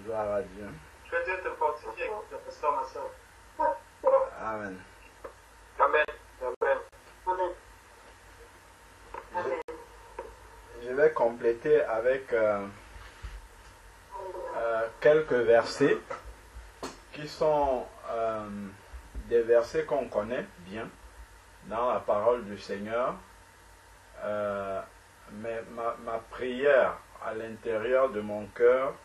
Gloire à Dieu. Que Dieu te fortifie, pasteur, ma soeur. Amen. Amen. Amen. Amen. Je vais compléter avec quelques versets qui sont des versets qu'on connaît bien dans la parole du Seigneur. Mais ma prière à l'intérieur de mon cœur,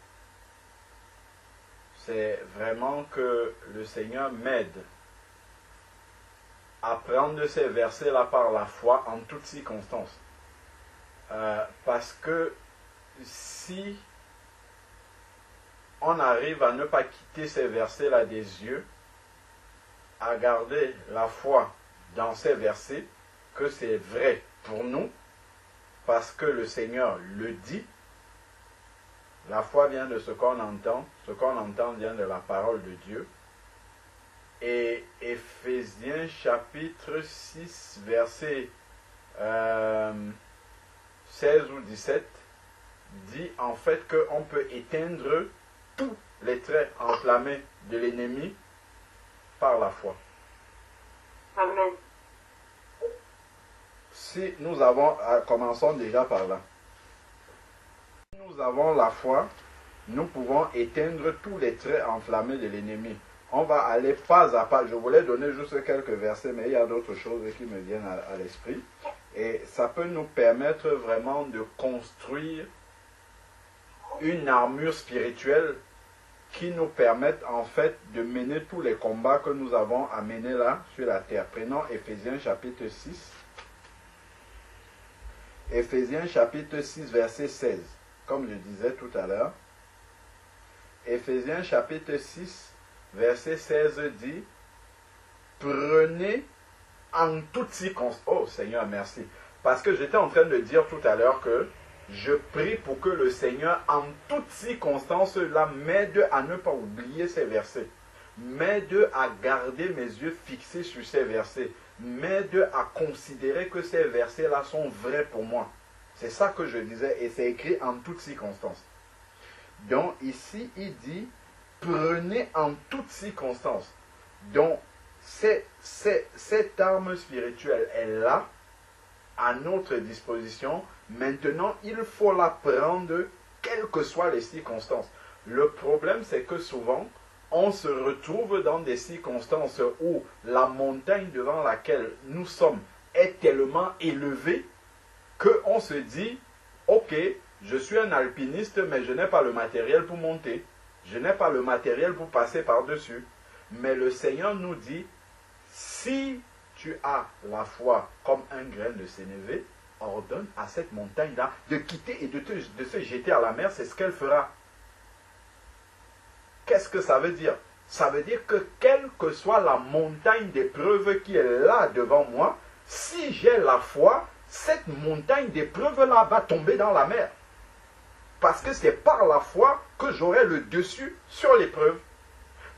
c'est vraiment que le Seigneur m'aide à prendre ces versets-là par la foi en toutes circonstances. Parce que si on arrive à ne pas quitter ces versets-là des yeux, à garder la foi dans ces versets, que c'est vrai pour nous, parce que le Seigneur le dit, la foi vient de ce qu'on entend vient de la parole de Dieu. Et Éphésiens chapitre 6, verset 16 ou 17, dit en fait qu'on peut éteindre tous les traits enflammés de l'ennemi par la foi. Amen. Si nous avons, commençons déjà par là. Si nous avons la foi, nous pouvons éteindre tous les traits enflammés de l'ennemi. On va aller pas à pas. Je voulais donner juste quelques versets, mais il y a d'autres choses qui me viennent à l'esprit. Et ça peut nous permettre vraiment de construire une armure spirituelle qui nous permette en fait de mener tous les combats que nous avons à mener là sur la terre. Prenons Éphésiens chapitre 6. Éphésiens chapitre 6 verset 16. Comme je disais tout à l'heure. Éphésiens chapitre 6 verset 16 dit: prenez en toutes circonstances. Oh Seigneur, merci. Parce que j'étais en train de dire tout à l'heure que je prie pour que le Seigneur, en toutes circonstances, là, m'aide à ne pas oublier ces versets. M'aide à garder mes yeux fixés sur ces versets. M'aide à considérer que ces versets-là sont vrais pour moi. C'est ça que je disais, et c'est écrit en toutes circonstances. Donc ici, il dit, prenez en toutes circonstances. Donc, cette arme spirituelle est là, à notre disposition. Maintenant, il faut la prendre, quelles que soient les circonstances. Le problème, c'est que souvent, on se retrouve dans des circonstances où la montagne devant laquelle nous sommes est tellement élevée qu'on se dit, ok, je suis un alpiniste, mais je n'ai pas le matériel pour monter. Je n'ai pas le matériel pour passer par-dessus. Mais le Seigneur nous dit, si tu as la foi comme un grain de sénévé, ordonne à cette montagne-là de quitter et de se jeter à la mer, c'est ce qu'elle fera. Qu'est-ce que ça veut dire? Ça veut dire que quelle que soit la montagne d'épreuve qui est là devant moi, si j'ai la foi, cette montagne d'épreuve-là va tomber dans la mer. Parce que c'est par la foi que j'aurai le dessus sur l'épreuve.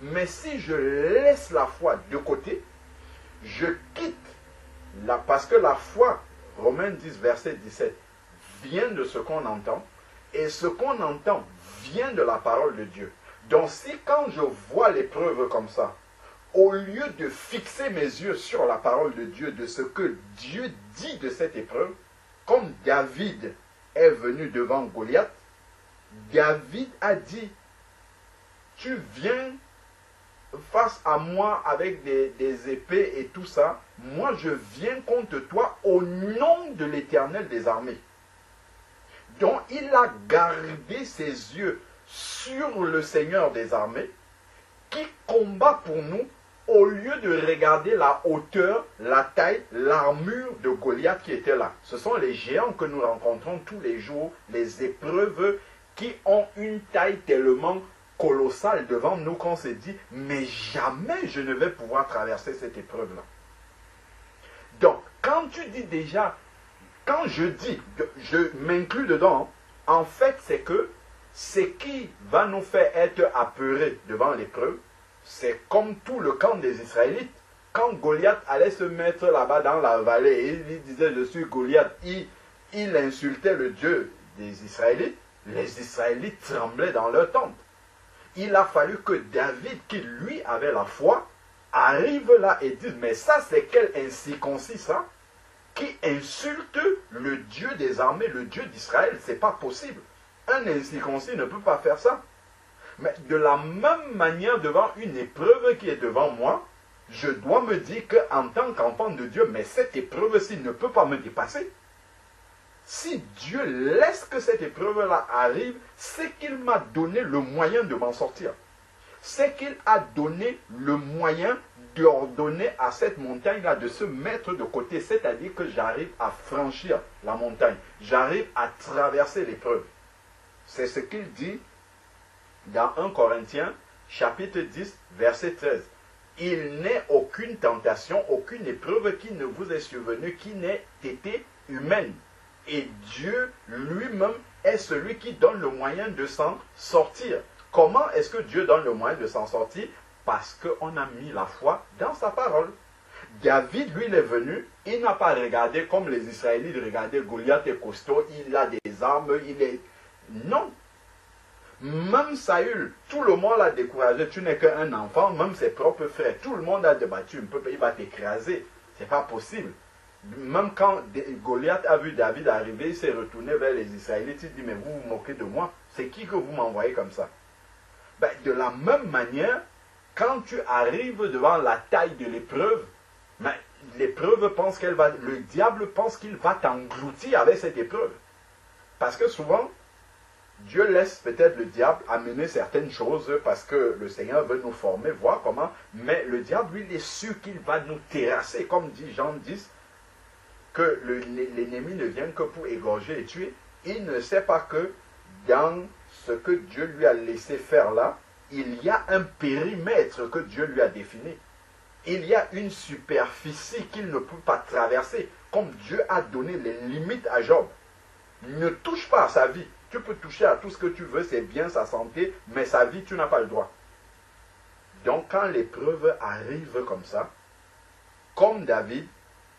Mais si je laisse la foi de côté, je quitte parce que la foi, Romains 10, verset 17, vient de ce qu'on entend, et ce qu'on entend vient de la parole de Dieu. Donc si quand je vois l'épreuve comme ça, au lieu de fixer mes yeux sur la parole de Dieu, de ce que Dieu dit de cette épreuve, comme David est venu devant Goliath, David a dit, tu viens face à moi avec des épées et tout ça, moi je viens contre toi au nom de l'Éternel des armées. Donc il a gardé ses yeux sur le Seigneur des armées qui combat pour nous au lieu de regarder la hauteur, la taille, l'armure de Goliath qui était là. Ce sont les géants que nous rencontrons tous les jours, les épreuves qui ont une taille tellement colossale devant nous qu'on se dit, mais jamais je ne vais pouvoir traverser cette épreuve-là. Donc, quand tu dis déjà, quand je dis, je m'inclus dedans, en fait, c'est que ce qui va nous faire être apeurés devant l'épreuve, c'est comme tout le camp des Israélites. Quand Goliath allait se mettre là-bas dans la vallée et il disait, je suis Goliath, il insultait le Dieu des Israélites, les Israélites tremblaient dans leur tente. Il a fallu que David, qui lui avait la foi, arrive là et dise, mais ça c'est quel incirconcis ça, qui insulte le Dieu des armées, le Dieu d'Israël. C'est pas possible. Un incirconcis ne peut pas faire ça. Mais de la même manière, devant une épreuve qui est devant moi, je dois me dire qu'en tant qu'enfant de Dieu, mais cette épreuve-ci ne peut pas me dépasser. Si Dieu laisse que cette épreuve-là arrive, c'est qu'il m'a donné le moyen de m'en sortir. C'est qu'il a donné le moyen d'ordonner à cette montagne-là de se mettre de côté. C'est-à-dire que j'arrive à franchir la montagne. J'arrive à traverser l'épreuve. C'est ce qu'il dit dans 1 Corinthiens, chapitre 10, verset 13. Il n'est aucune tentation, aucune épreuve qui ne vous est survenue, qui n'ait été humaine. Et Dieu lui-même est celui qui donne le moyen de s'en sortir. Comment est-ce que Dieu donne le moyen de s'en sortir? Parce qu'on a mis la foi dans sa parole. David, lui, il est venu, il n'a pas regardé comme les Israélites regardaient Goliath est costaud, il a des armes, il est... Non. Même Saül, tout le monde l'a découragé, tu n'es qu'un enfant, même ses propres frères, tout le monde a débattu, il va t'écraser. C'est pas possible. Même quand Goliath a vu David arriver, il s'est retourné vers les Israélites, il dit, mais vous vous moquez de moi, c'est qui que vous m'envoyez comme ça? Ben, de la même manière, quand tu arrives devant la taille de l'épreuve, ben, l'épreuve pense qu'elle va, le diable pense qu'il va t'engloutir avec cette épreuve. Parce que souvent, Dieu laisse peut-être le diable amener certaines choses parce que le Seigneur veut nous former, voir comment, mais le diable, lui, il est sûr qu'il va nous terrasser, comme dit Jean 10, que l'ennemi ne vient que pour égorger et tuer. Il ne sait pas que dans ce que Dieu lui a laissé faire là, il y a un périmètre que Dieu lui a défini. Il y a une superficie qu'il ne peut pas traverser, comme Dieu a donné les limites à Job. Ne touche pas à sa vie. Tu peux toucher à tout ce que tu veux, c'est bien sa santé, mais sa vie, tu n'as pas le droit. Donc quand l'épreuve arrive comme ça, comme David,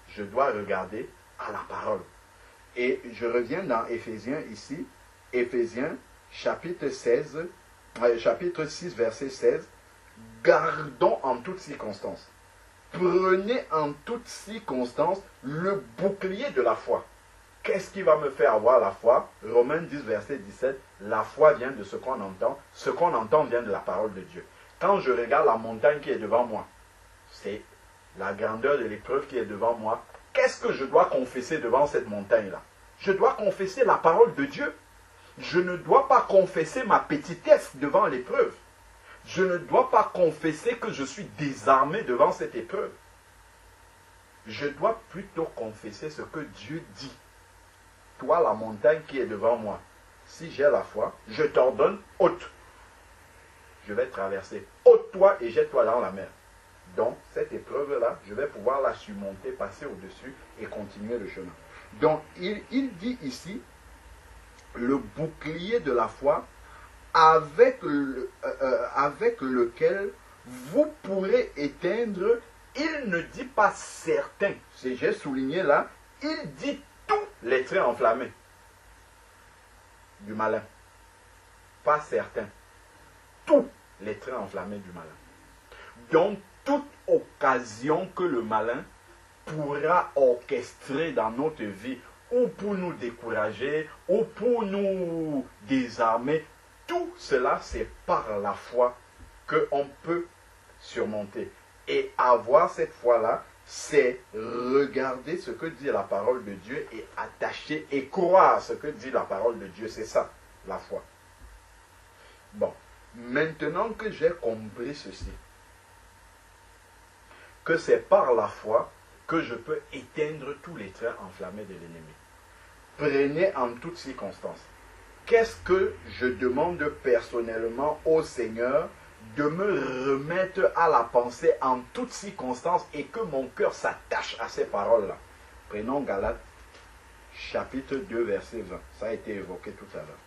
je dois regarder à la parole. Et je reviens dans Éphésiens ici, Éphésiens chapitre 6, verset 16. Gardons en toutes circonstances. Prenez en toutes circonstances le bouclier de la foi. Qu'est-ce qui va me faire avoir la foi? Romains 10, verset 17. La foi vient de ce qu'on entend. Ce qu'on entend vient de la parole de Dieu. Quand je regarde la montagne qui est devant moi, c'est la grandeur de l'épreuve qui est devant moi. Qu'est-ce que je dois confesser devant cette montagne-là? Je dois confesser la parole de Dieu. Je ne dois pas confesser ma petitesse devant l'épreuve. Je ne dois pas confesser que je suis désarmé devant cette épreuve. Je dois plutôt confesser ce que Dieu dit. Toi, la montagne qui est devant moi, si j'ai la foi, je t'ordonne, ôte. Je vais traverser. Ôte-toi et jette-toi dans la mer. Donc, cette épreuve-là, je vais pouvoir la surmonter, passer au-dessus et continuer le chemin. Donc, il dit ici, le bouclier de la foi, avec lequel vous pourrez éteindre, il ne dit pas certains, j'ai souligné là, il dit tous les traits enflammés du malin. Pas certains. Tous les traits enflammés du malin. Donc, toute occasion que le malin pourra orchestrer dans notre vie, ou pour nous décourager, ou pour nous désarmer, tout cela, c'est par la foi qu'on peut surmonter. Et avoir cette foi-là, c'est regarder ce que dit la parole de Dieu et attacher et croire ce que dit la parole de Dieu. C'est ça, la foi. Bon, maintenant que j'ai compris ceci, que c'est par la foi que je peux éteindre tous les traits enflammés de l'ennemi. Prenez en toutes circonstances. Qu'est-ce que je demande personnellement au Seigneur? De me remettre à la pensée en toutes circonstances et que mon cœur s'attache à ces paroles-là. Prenons Galates, chapitre 2, verset 20. Ça a été évoqué tout à l'heure.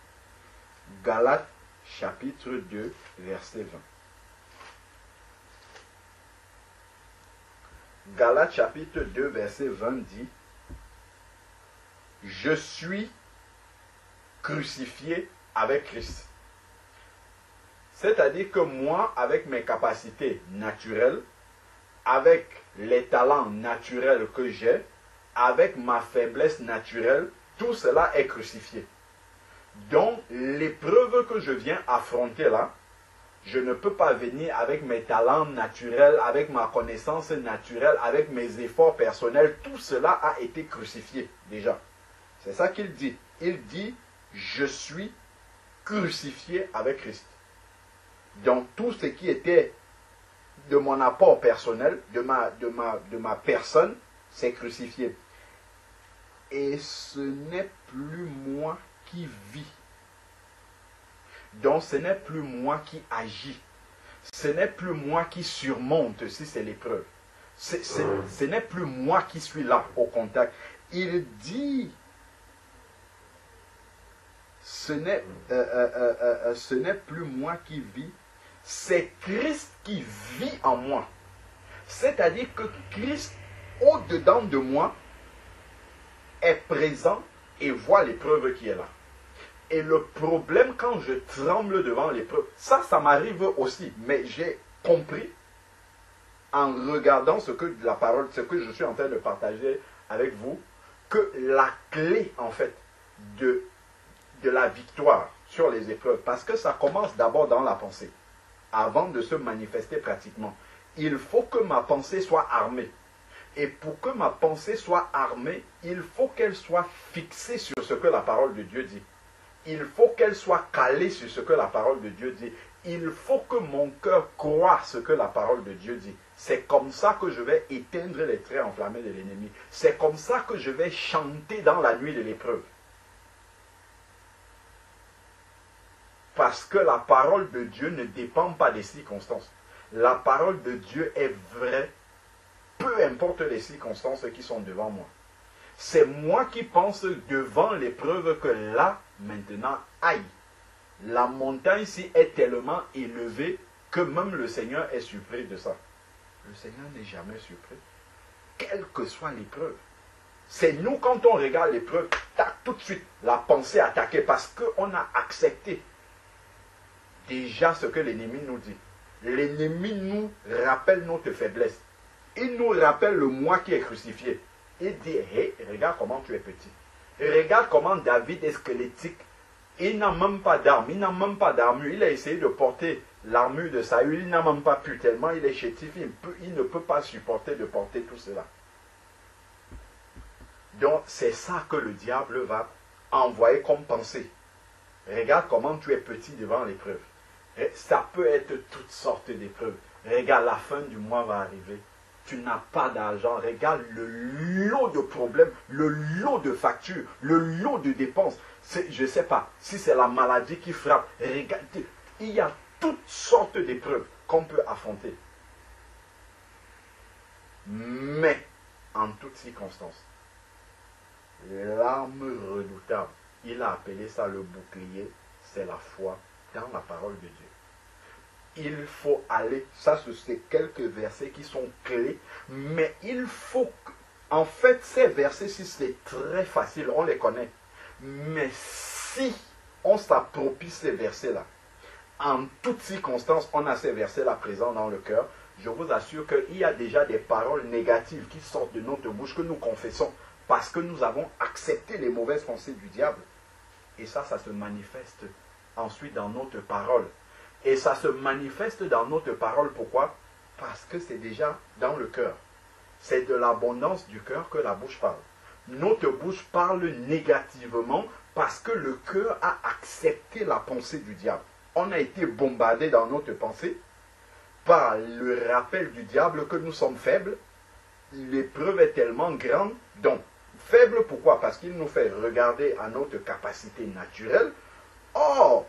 Galates, chapitre 2, verset 20. Galates, chapitre 2, verset 20 dit: je suis crucifié avec Christ. C'est-à-dire que moi, avec mes capacités naturelles, avec les talents naturels que j'ai, avec ma faiblesse naturelle, tout cela est crucifié. Donc, l'épreuve que je viens affronter là, je ne peux pas venir avec mes talents naturels, avec ma connaissance naturelle, avec mes efforts personnels. Tout cela a été crucifié déjà. C'est ça qu'il dit. Il dit, je suis crucifié avec Christ. Donc, tout ce qui était de mon apport personnel, de ma personne, c'est crucifié. Et ce n'est plus moi qui vis. Donc ce n'est plus moi qui agis. Ce n'est plus moi qui surmonte si c'est l'épreuve. Ce n'est plus moi qui suis là au contact. Il dit, ce n'est plus moi qui vis, c'est Christ qui vit en moi. C'est-à-dire que Christ, au-dedans de moi, est présent et voit l'épreuve qui est là. Et le problème quand je tremble devant l'épreuve, ça m'arrive aussi, mais j'ai compris en regardant ce que la parole, ce que je suis en train de partager avec vous, que la clé en fait de la victoire sur les épreuves, parce que ça commence d'abord dans la pensée, avant de se manifester pratiquement. Il faut que ma pensée soit armée. Et pour que ma pensée soit armée, il faut qu'elle soit fixée sur ce que la parole de Dieu dit. Il faut qu'elle soit calée sur ce que la parole de Dieu dit. Il faut que mon cœur croie ce que la parole de Dieu dit. C'est comme ça que je vais éteindre les traits enflammés de l'ennemi. C'est comme ça que je vais chanter dans la nuit de l'épreuve. Parce que la parole de Dieu ne dépend pas des circonstances. La parole de Dieu est vraie, peu importe les circonstances qui sont devant moi. C'est moi qui pense devant l'épreuve que là, maintenant, aïe. La montagne-ci est tellement élevée que même le Seigneur est surpris de ça. Le Seigneur n'est jamais surpris, quelle que soit l'épreuve. C'est nous, quand on regarde l'épreuve, tout de suite, la pensée attaquée, parce qu'on a accepté déjà ce que l'ennemi nous dit. L'ennemi nous rappelle notre faiblesse. Il nous rappelle le moi qui est crucifié. Il dit, hey, regarde comment tu es petit. Regarde comment David est squelettique. Il n'a même pas d'arme, il n'a même pas d'armure. Il a essayé de porter l'armure de Saül, il n'a même pas pu, tellement il est chétif, il ne peut pas supporter de porter tout cela. Donc c'est ça que le diable va envoyer comme pensée. Regarde comment tu es petit devant l'épreuve. Ça peut être toutes sortes d'épreuves. Regarde, la fin du mois va arriver. Tu n'as pas d'argent. Regarde le lot de problèmes, le lot de factures, le lot de dépenses. Je ne sais pas si c'est la maladie qui frappe. Regarde, il y a toutes sortes d'épreuves qu'on peut affronter. Mais, en toutes circonstances, l'arme redoutable, il a appelé ça le bouclier, c'est la foi dans la parole de Dieu. Il faut aller, ça c'est quelques versets qui sont clés, mais il faut, en fait ces versets-ci c'est très facile, on les connaît, mais si on s'approprie ces versets-là, en toutes circonstances on a ces versets-là présents dans le cœur, je vous assure qu'il y a déjà des paroles négatives qui sortent de notre bouche que nous confessons, parce que nous avons accepté les mauvaises pensées du diable, et ça se manifeste ensuite dans notre parole. Et ça se manifeste dans notre parole. Pourquoi? Parce que c'est déjà dans le cœur. C'est de l'abondance du cœur que la bouche parle. Notre bouche parle négativement parce que le cœur a accepté la pensée du diable. On a été bombardé dans notre pensée par le rappel du diable que nous sommes faibles. L'épreuve est tellement grande. Donc, faible pourquoi? Parce qu'il nous fait regarder à notre capacité naturelle. Or,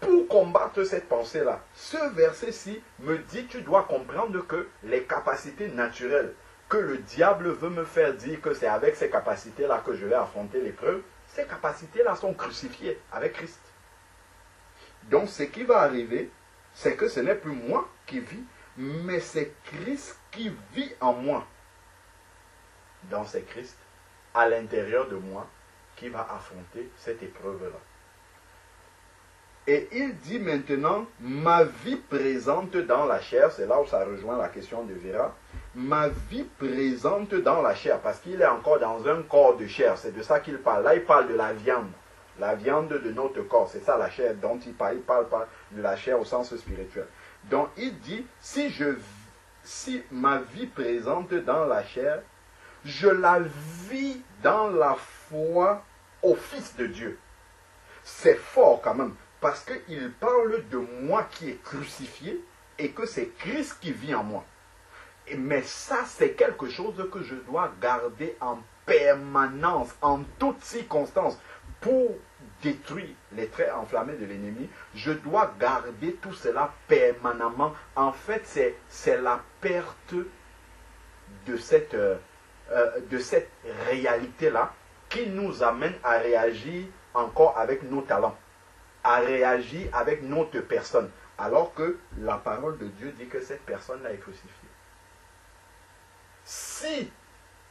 pour combattre cette pensée-là, ce verset-ci me dit, tu dois comprendre que les capacités naturelles que le diable veut me faire dire que c'est avec ces capacités-là que je vais affronter l'épreuve, ces capacités-là sont crucifiées avec Christ. Donc ce qui va arriver, c'est que ce n'est plus moi qui vis, mais c'est Christ qui vit en moi. Donc c'est Christ, à l'intérieur de moi, qui va affronter cette épreuve-là. Et il dit maintenant, ma vie présente dans la chair, c'est là où ça rejoint la question de Vera, ma vie présente dans la chair, parce qu'il est encore dans un corps de chair, c'est de ça qu'il parle. Là, il parle de la viande de notre corps, c'est ça la chair dont il parle pas de la chair au sens spirituel. Donc il dit, si ma vie présente dans la chair, je la vis dans la foi au Fils de Dieu. C'est fort quand même, parce qu'il parle de moi qui est crucifié et que c'est Christ qui vit en moi. Mais ça, c'est quelque chose que je dois garder en permanence, en toutes circonstances, pour détruire les traits enflammés de l'ennemi. Je dois garder tout cela permanemment. En fait, c'est la perte de cette réalité-là qui nous amène à réagir encore avec nos talents, à réagir avec notre personne, alors que la parole de Dieu dit que cette personne-là est crucifiée. Si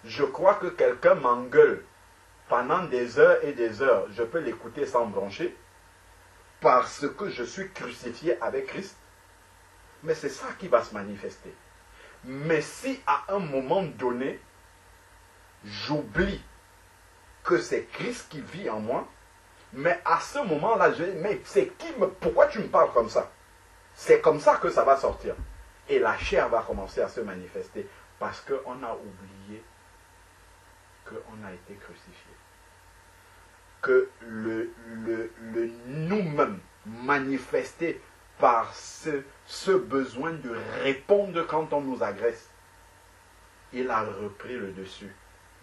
je crois que quelqu'un m'engueule pendant des heures et des heures, je peux l'écouter sans broncher, parce que je suis crucifié avec Christ, mais c'est ça qui va se manifester. Mais si à un moment donné, j'oublie que c'est Christ qui vit en moi, mais à ce moment-là, je dis, mais pourquoi tu me parles comme ça? C'est comme ça que ça va sortir. Et la chair va commencer à se manifester, parce qu'on a oublié qu'on a été crucifié. Que le nous-mêmes manifesté par ce besoin de répondre quand on nous agresse, il a repris le dessus.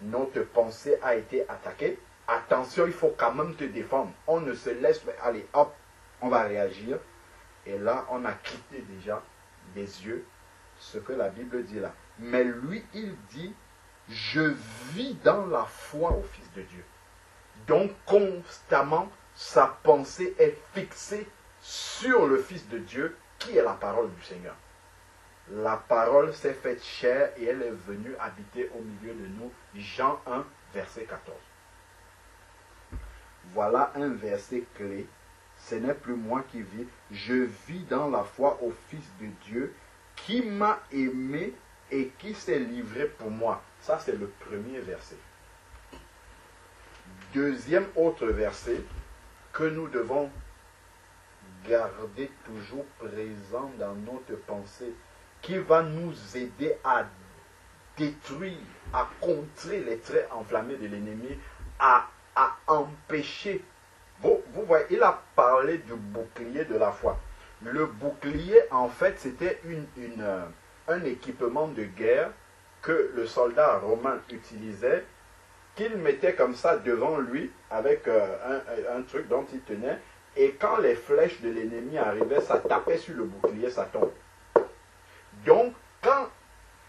Notre pensée a été attaquée. Attention, il faut quand même te défendre. On ne se laisse... Allez, hop, on va réagir. Et là, on a quitté déjà des yeux ce que la Bible dit là. Mais lui, il dit, je vis dans la foi au Fils de Dieu. Donc, constamment, sa pensée est fixée sur le Fils de Dieu, qui est la parole du Seigneur. La parole s'est faite chair et elle est venue habiter au milieu de nous. Jean 1, verset 14. Voilà un verset clé. Ce n'est plus moi qui vis. Je vis dans la foi au Fils de Dieu qui m'a aimé et qui s'est livré pour moi. Ça, c'est le premier verset. Deuxième autre verset que nous devons garder toujours présent dans notre pensée, qui va nous aider à détruire, à contrer les traits enflammés de l'ennemi, à empêcher. Vous voyez, il a parlé du bouclier de la foi. Le bouclier, en fait, c'était un équipement de guerre que le soldat romain utilisait, qu'il mettait comme ça devant lui, avec un truc dont il tenait, et quand les flèches de l'ennemi arrivaient, ça tapait sur le bouclier, ça tombe. Donc, quand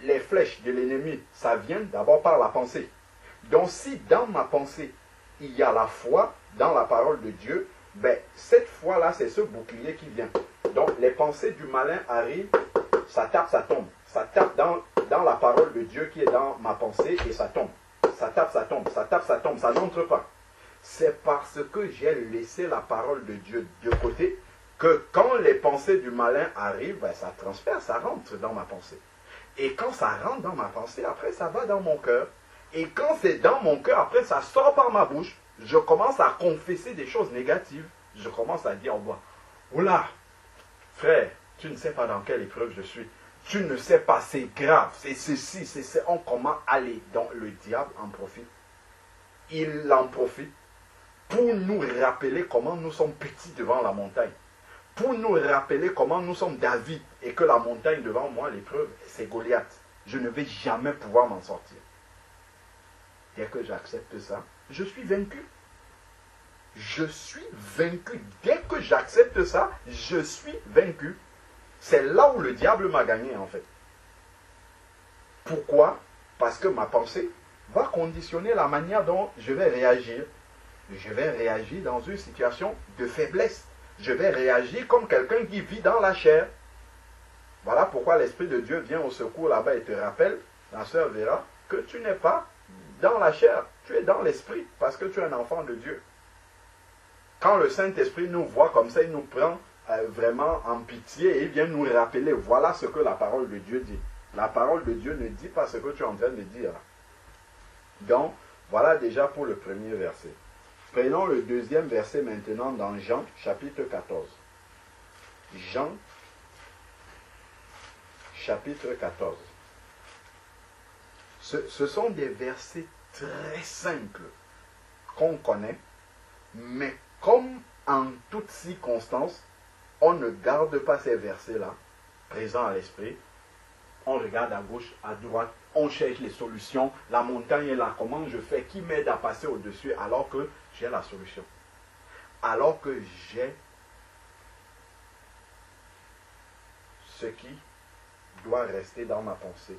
les flèches de l'ennemi, ça vient d'abord par la pensée. Donc, si dans ma pensée, il y a la foi dans la parole de Dieu, ben, cette foi-là, c'est ce bouclier qui vient. Donc, les pensées du malin arrivent, ça tape, ça tombe. Ça tape dans la parole de Dieu qui est dans ma pensée et ça tombe. Ça tape, ça tombe, ça tape, ça tombe, ça n'entre pas. C'est parce que j'ai laissé la parole de Dieu de côté que quand les pensées du malin arrivent, ben, ça transfère, ça rentre dans ma pensée. Et quand ça rentre dans ma pensée, après ça va dans mon cœur. Et quand c'est dans mon cœur, après ça sort par ma bouche, je commence à confesser des choses négatives. Je commence à dire, oula, frère, tu ne sais pas dans quelle épreuve je suis. Tu ne sais pas, c'est grave, c'est ceci, c'est ça. On commence à aller. Donc le diable en profite. Il en profite pour nous rappeler comment nous sommes petits devant la montagne. Pour nous rappeler comment nous sommes David et que la montagne devant moi, l'épreuve, c'est Goliath. Je ne vais jamais pouvoir m'en sortir. Dès que j'accepte ça, je suis vaincu. Je suis vaincu. Dès que j'accepte ça, je suis vaincu. C'est là où le diable m'a gagné en fait. Pourquoi? Parce que ma pensée va conditionner la manière dont je vais réagir. Je vais réagir dans une situation de faiblesse. Je vais réagir comme quelqu'un qui vit dans la chair. Voilà pourquoi l'Esprit de Dieu vient au secours là-bas et te rappelle, la sœur Vera, que tu n'es pas dans la chair, tu es dans l'esprit, parce que tu es un enfant de Dieu. Quand le Saint-Esprit nous voit comme ça, il nous prend vraiment en pitié et il vient nous rappeler, voilà ce que la parole de Dieu dit. La parole de Dieu ne dit pas ce que tu es en train de dire. Donc, voilà déjà pour le premier verset. Prenons le deuxième verset maintenant dans Jean, chapitre 14. Jean, chapitre 14. Ce sont des versets très simples qu'on connaît, mais comme en toutes circonstances, on ne garde pas ces versets-là présents à l'esprit. On regarde à gauche, à droite, on cherche les solutions. La montagne est là, comment je fais? Qui m'aide à passer au-dessus alors que j'ai la solution? Alors que j'ai ce qui doit rester dans ma pensée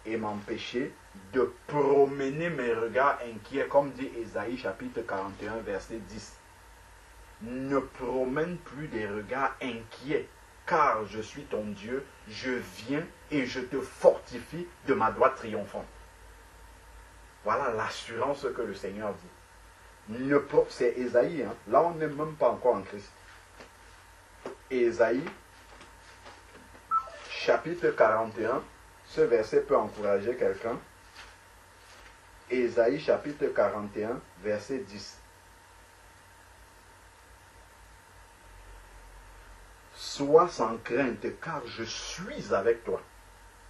et m'empêcher de promener mes regards inquiets, comme dit Ésaïe chapitre 41 verset 10. Ne promène plus des regards inquiets, car je suis ton Dieu, je viens et je te fortifie de ma droite triomphante. Voilà l'assurance que le Seigneur dit. C'est Ésaïe, hein? Là on n'est même pas encore en Christ. Ésaïe, chapitre 41, ce verset peut encourager quelqu'un. Ésaïe, chapitre 41, verset 10. Sois sans crainte, car je suis avec toi.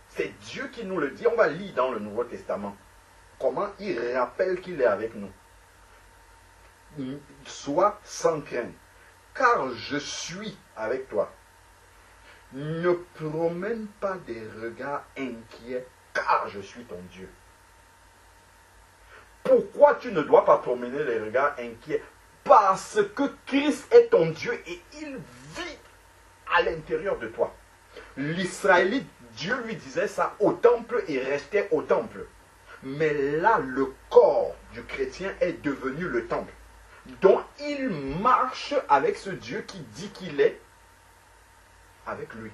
C'est Dieu qui nous le dit. On va lire dans le Nouveau Testament comment il rappelle qu'il est avec nous. Sois sans crainte, car je suis avec toi. Ne promène pas des regards inquiets, car je suis ton Dieu. Pourquoi tu ne dois pas promener les regards inquiets? Parce que Christ est ton Dieu et il vit à l'intérieur de toi. L'Israélite, Dieu lui disait ça au temple et restait au temple. Mais là, le corps du chrétien est devenu le temple. Donc, il marche avec ce Dieu qui dit qu'il est avec lui.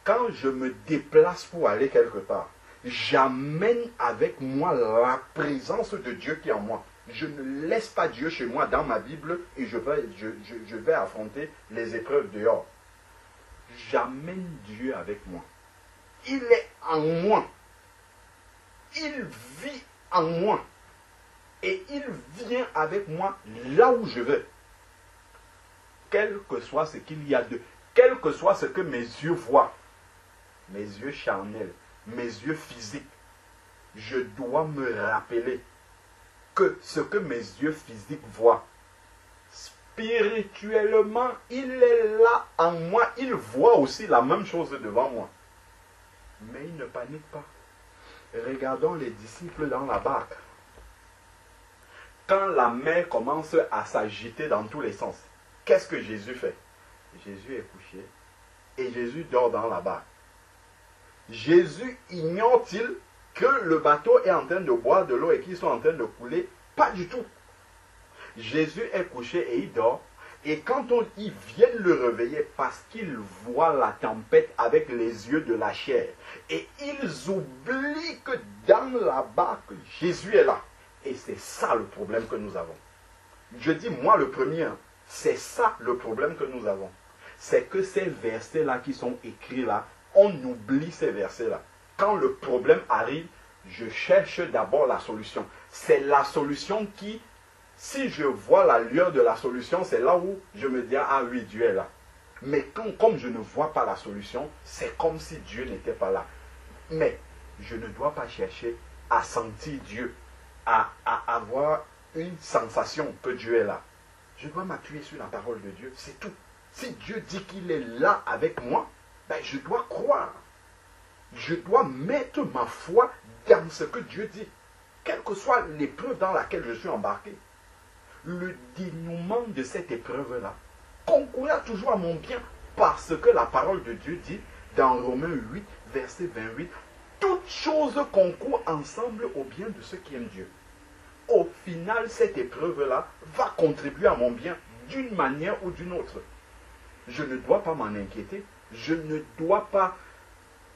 Quand je me déplace pour aller quelque part, j'amène avec moi la présence de Dieu qui est en moi. Je ne laisse pas Dieu chez moi dans ma Bible et je vais affronter les épreuves dehors. J'amène Dieu avec moi. Il est en moi. Il vit en moi. Et il vient avec moi là où je vais. Quel que soit ce qu'il y a de... Quel que soit ce que mes yeux voient, mes yeux charnels, mes yeux physiques, je dois me rappeler que ce que mes yeux physiques voient, spirituellement, il est là en moi, il voit aussi la même chose devant moi. Mais il ne panique pas. Regardons les disciples dans la barque. Quand la mer commence à s'agiter dans tous les sens, qu'est-ce que Jésus fait? Jésus est couché et Jésus dort dans la barque. Jésus ignore-t-il que le bateau est en train de boire de l'eau et qu'ils sont en train de couler? Pas du tout. Jésus est couché et il dort. Et quand ils viennent le réveiller parce qu'ils voient la tempête avec les yeux de la chair, et ils oublient que dans la barque, Jésus est là. Et c'est ça le problème que nous avons. Je dis moi le premier, c'est ça le problème que nous avons. C'est que ces versets-là qui sont écrits là, on oublie ces versets-là. Quand le problème arrive, je cherche d'abord la solution. C'est la solution qui, si je vois la lueur de la solution, c'est là où je me dis, ah oui, Dieu est là. Mais comme je ne vois pas la solution, c'est comme si Dieu n'était pas là. Mais je ne dois pas chercher à sentir Dieu, à avoir une sensation que Dieu est là. Je dois m'appuyer sur la parole de Dieu, c'est tout. Si Dieu dit qu'il est là avec moi, ben je dois croire. Je dois mettre ma foi dans ce que Dieu dit. Quelle que soit l'épreuve dans laquelle je suis embarqué. Le dénouement de cette épreuve-là concourra toujours à mon bien parce que la parole de Dieu dit dans Romains 8, verset 28, toutes choses concourent ensemble au bien de ceux qui aiment Dieu. Au final, cette épreuve-là va contribuer à mon bien d'une manière ou d'une autre. Je ne dois pas m'en inquiéter. Je ne dois pas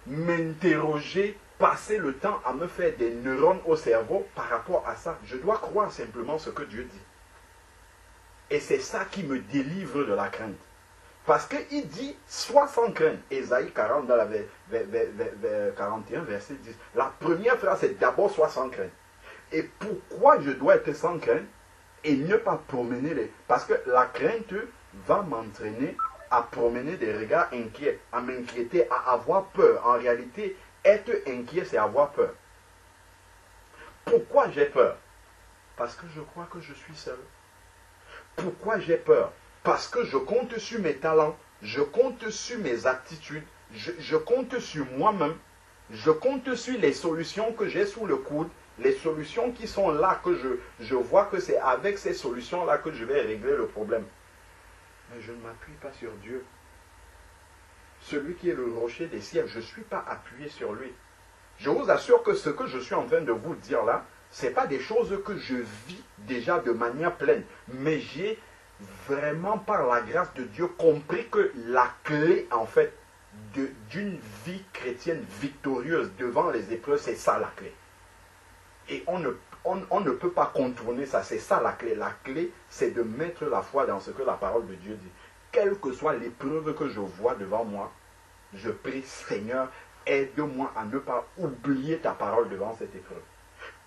m'interroger, passer le temps à me faire des neurones au cerveau par rapport à ça. Je dois croire simplement ce que Dieu dit. Et c'est ça qui me délivre de la crainte. Parce qu'il dit, sois sans crainte. Ésaïe 40, dans la 41, verset 10. La première phrase, c'est d'abord sois sans crainte. Et pourquoi je dois être sans crainte et ne pas promener les... Parce que la crainte va m'entraîner à promener des regards inquiets, à m'inquiéter, à avoir peur. En réalité, être inquiet, c'est avoir peur. Pourquoi j'ai peur? Parce que je crois que je suis seul. Pourquoi j'ai peur? Parce que je compte sur mes talents, je compte sur mes aptitudes, je compte sur moi-même, je compte sur les solutions que j'ai sous le coude, les solutions qui sont là, que je vois que c'est avec ces solutions-là que je vais régler le problème. Mais je ne m'appuie pas sur Dieu. Celui qui est le rocher des ciels, je ne suis pas appuyé sur lui. Je vous assure que ce que je suis en train de vous dire là, ce n'est pas des choses que je vis déjà de manière pleine. Mais j'ai vraiment, par la grâce de Dieu, compris que la clé, en fait, d'une vie chrétienne victorieuse devant les épreuves, c'est ça la clé. Et on ne peut pas contourner ça, c'est ça la clé. La clé, c'est de mettre la foi dans ce que la parole de Dieu dit. Quelle que soit l'épreuve que je vois devant moi, je prie, Seigneur, aide-moi à ne pas oublier ta parole devant cette épreuve.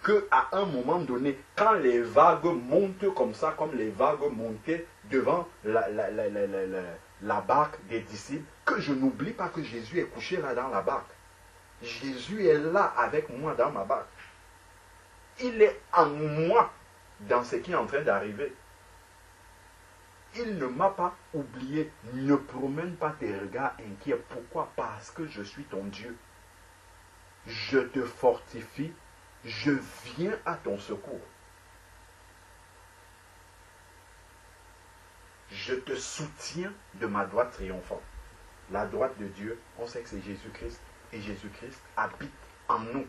Qu'à un moment donné, quand les vagues montent comme ça, comme les vagues montaient devant la barque des disciples, que je n'oublie pas que Jésus est couché là dans la barque. Jésus est là avec moi dans ma barque. Il est en moi dans ce qui est en train d'arriver. Il ne m'a pas oublié. Ne promène pas tes regards inquiets. Pourquoi? Parce que je suis ton Dieu. Je te fortifie. Je viens à ton secours. Je te soutiens de ma droite triomphante. La droite de Dieu, on sait que c'est Jésus-Christ. Et Jésus-Christ habite en nous.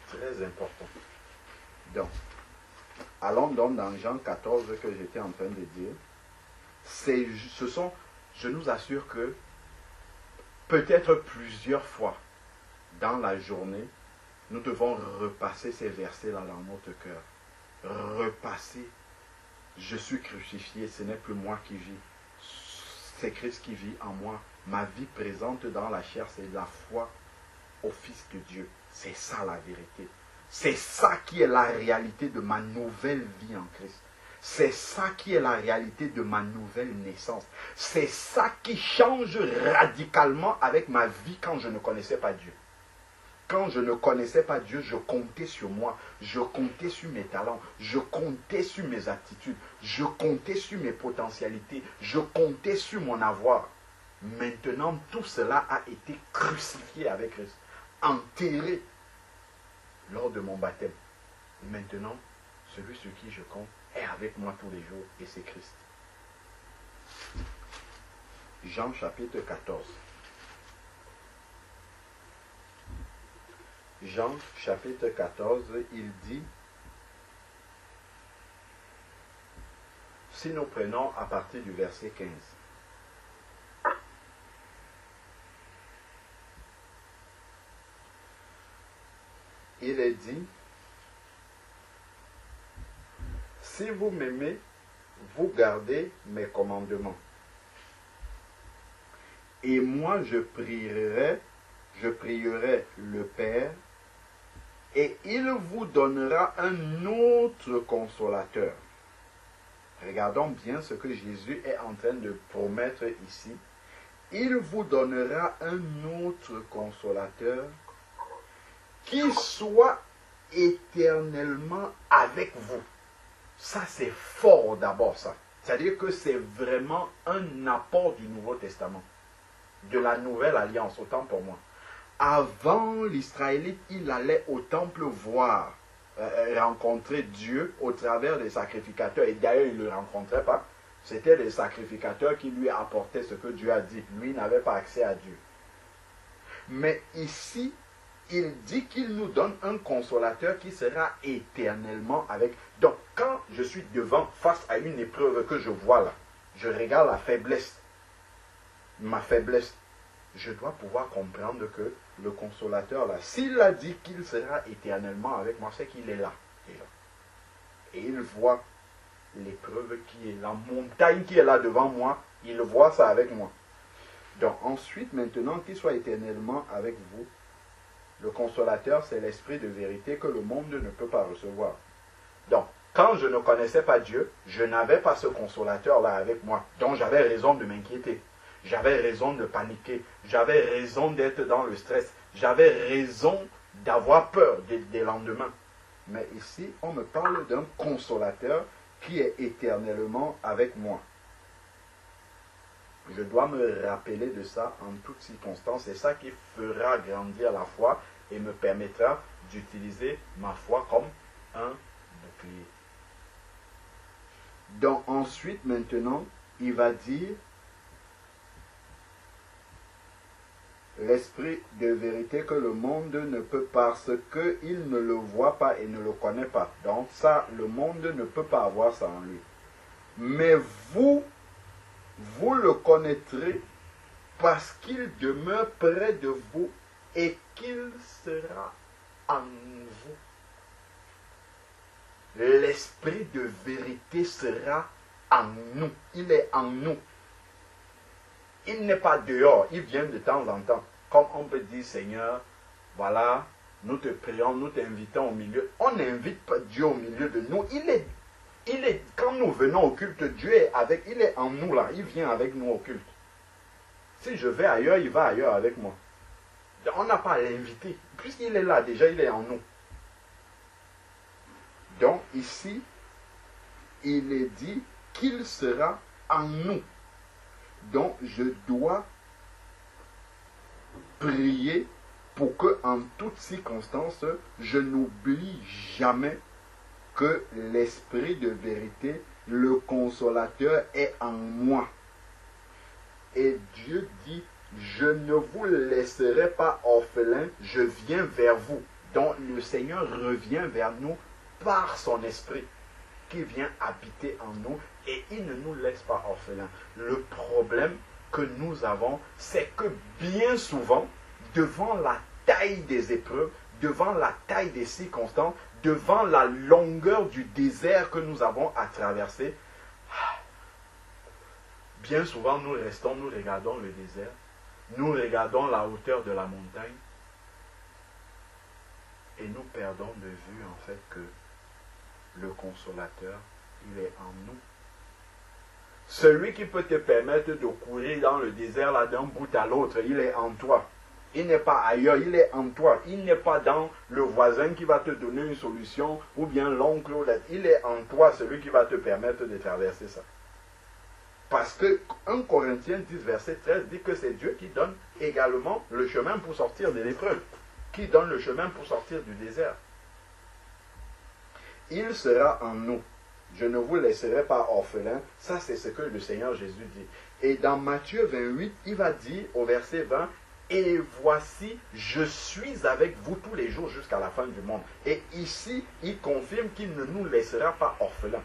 Très important. Donc, allons donc dans Jean 14 que j'étais en train de dire. Je nous assure que peut-être plusieurs fois dans la journée, nous devons repasser ces versets-là dans notre cœur. Repasser. Je suis crucifié, ce n'est plus moi qui vis. C'est Christ qui vit en moi. Ma vie présente dans la chair, c'est la foi au Fils de Dieu. C'est ça la vérité. C'est ça qui est la réalité de ma nouvelle vie en Christ. C'est ça qui est la réalité de ma nouvelle naissance. C'est ça qui change radicalement avec ma vie quand je ne connaissais pas Dieu. Quand je ne connaissais pas Dieu, je comptais sur moi, je comptais sur mes talents, je comptais sur mes aptitudes, je comptais sur mes potentialités, je comptais sur mon avoir. Maintenant, tout cela a été crucifié avec Christ, enterré lors de mon baptême. Maintenant, celui sur qui je compte est avec moi tous les jours et c'est Christ. Jean chapitre 14. Jean chapitre 14, il dit, si nous prenons à partir du verset 15, il est dit, si vous m'aimez, vous gardez mes commandements. Et moi je prierai le Père, et il vous donnera un autre consolateur. Regardons bien ce que Jésus est en train de promettre ici. Il vous donnera un autre consolateur qui soit éternellement avec vous. Ça, c'est fort d'abord, ça. C'est-à-dire que c'est vraiment un apport du Nouveau Testament, de la Nouvelle Alliance, autant pour moi. Avant, l'Israélite, il allait au temple voir, rencontrer Dieu au travers des sacrificateurs. Et d'ailleurs, il ne le rencontrait pas. C'était les sacrificateurs qui lui apportaient ce que Dieu a dit. Lui n'avait pas accès à Dieu. Mais ici, il dit qu'il nous donne un consolateur qui sera éternellement avec. Donc, quand je suis face à une épreuve que je vois là, je regarde la faiblesse, ma faiblesse, je dois pouvoir comprendre que le consolateur là, s'il a dit qu'il sera éternellement avec moi, c'est qu'il est là. Et il voit l'épreuve qui est, la montagne qui est là devant moi, il voit ça avec moi. Donc ensuite, maintenant, qu'il soit éternellement avec vous, le consolateur, c'est l'esprit de vérité que le monde ne peut pas recevoir. Donc, quand je ne connaissais pas Dieu, je n'avais pas ce consolateur-là avec moi. Donc j'avais raison de m'inquiéter. J'avais raison de paniquer. J'avais raison d'être dans le stress. J'avais raison d'avoir peur des lendemains. Mais ici, on me parle d'un consolateur qui est éternellement avec moi. Je dois me rappeler de ça en toutes circonstances. C'est ça qui fera grandir la foi et me permettra d'utiliser ma foi comme un bouclier. Donc ensuite, maintenant, il va dire l'esprit de vérité que le monde ne peut parce qu'il ne le voit pas et ne le connaît pas. Donc ça, le monde ne peut pas avoir ça en lui. Mais vous le connaîtrez parce qu'il demeure près de vous et qu'il sera en vous. L'esprit de vérité sera en nous. Il est en nous. Il n'est pas dehors, il vient de temps en temps. Comme on peut dire, Seigneur, voilà, nous te prions, nous t'invitons au milieu. On n'invite pas Dieu au milieu de nous. Quand nous venons au culte, Dieu est avec, il est en nous là, il vient avec nous au culte. Si je vais ailleurs, il va ailleurs avec moi. On n'a pas à l'inviter. Puisqu'il est là, déjà, il est en nous. Donc, ici, il est dit qu'il sera en nous. Donc, je dois prier pour que, en toutes circonstances, je n'oublie jamais que l'esprit de vérité, le consolateur, est en moi. Et Dieu dit, je ne vous laisserai pas orphelins, je viens vers vous. Donc, le Seigneur revient vers nous par son esprit qui vient habiter en nous et il ne nous laisse pas orphelins. Le problème que nous avons, c'est que bien souvent, devant la taille des épreuves, devant la taille des circonstances, devant la longueur du désert que nous avons à traverser, bien souvent nous restons, nous regardons le désert, nous regardons la hauteur de la montagne et nous perdons de vue en fait que le consolateur, il est en nous. Celui qui peut te permettre de courir dans le désert là d'un bout à l'autre, il est en toi. Il n'est pas ailleurs, il est en toi. Il n'est pas dans le voisin qui va te donner une solution ou bien l'oncle. Il est en toi, celui qui va te permettre de traverser ça. Parce que 1 Corinthiens 10, verset 13 dit que c'est Dieu qui donne également le chemin pour sortir de l'épreuve, qui donne le chemin pour sortir du désert. Il sera en nous. Je ne vous laisserai pas orphelins. Ça, c'est ce que le Seigneur Jésus dit. Et dans Matthieu 28, il va dire au verset 20, « Et voici, je suis avec vous tous les jours jusqu'à la fin du monde. » Et ici, il confirme qu'il ne nous laissera pas orphelins.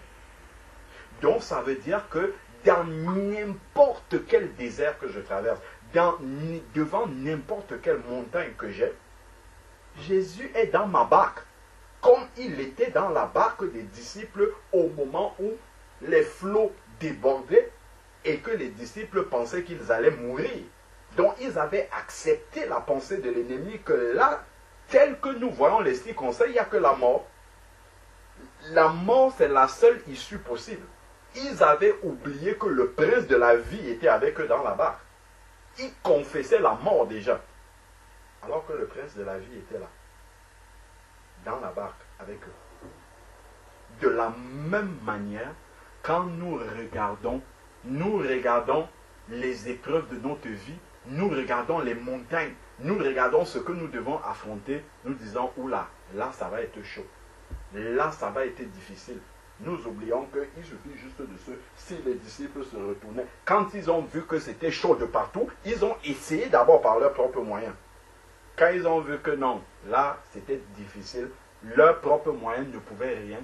Donc, ça veut dire que dans n'importe quel désert que je traverse, devant n'importe quelle montagne que j'ai, Jésus est dans ma barque. Comme il était dans la barque des disciples au moment où les flots débordaient et que les disciples pensaient qu'ils allaient mourir. Donc ils avaient accepté la pensée de l'ennemi que là, tel que nous voyons les circonstances, il n'y a que la mort. La mort, c'est la seule issue possible. Ils avaient oublié que le prince de la vie était avec eux dans la barque. Ils confessaient la mort déjà. Alors que le prince de la vie était là, dans la barque avec eux. De la même manière, quand nous regardons les épreuves de notre vie, nous regardons les montagnes, nous regardons ce que nous devons affronter, nous disons, oula, là ça va être chaud, là ça va être difficile. Nous oublions qu'il suffit juste de si les disciples se retournaient, quand ils ont vu que c'était chaud de partout, ils ont essayé d'abord par leurs propres moyens. Quand ils ont vu que non, là c'était difficile, leurs propres moyens ne pouvaient rien,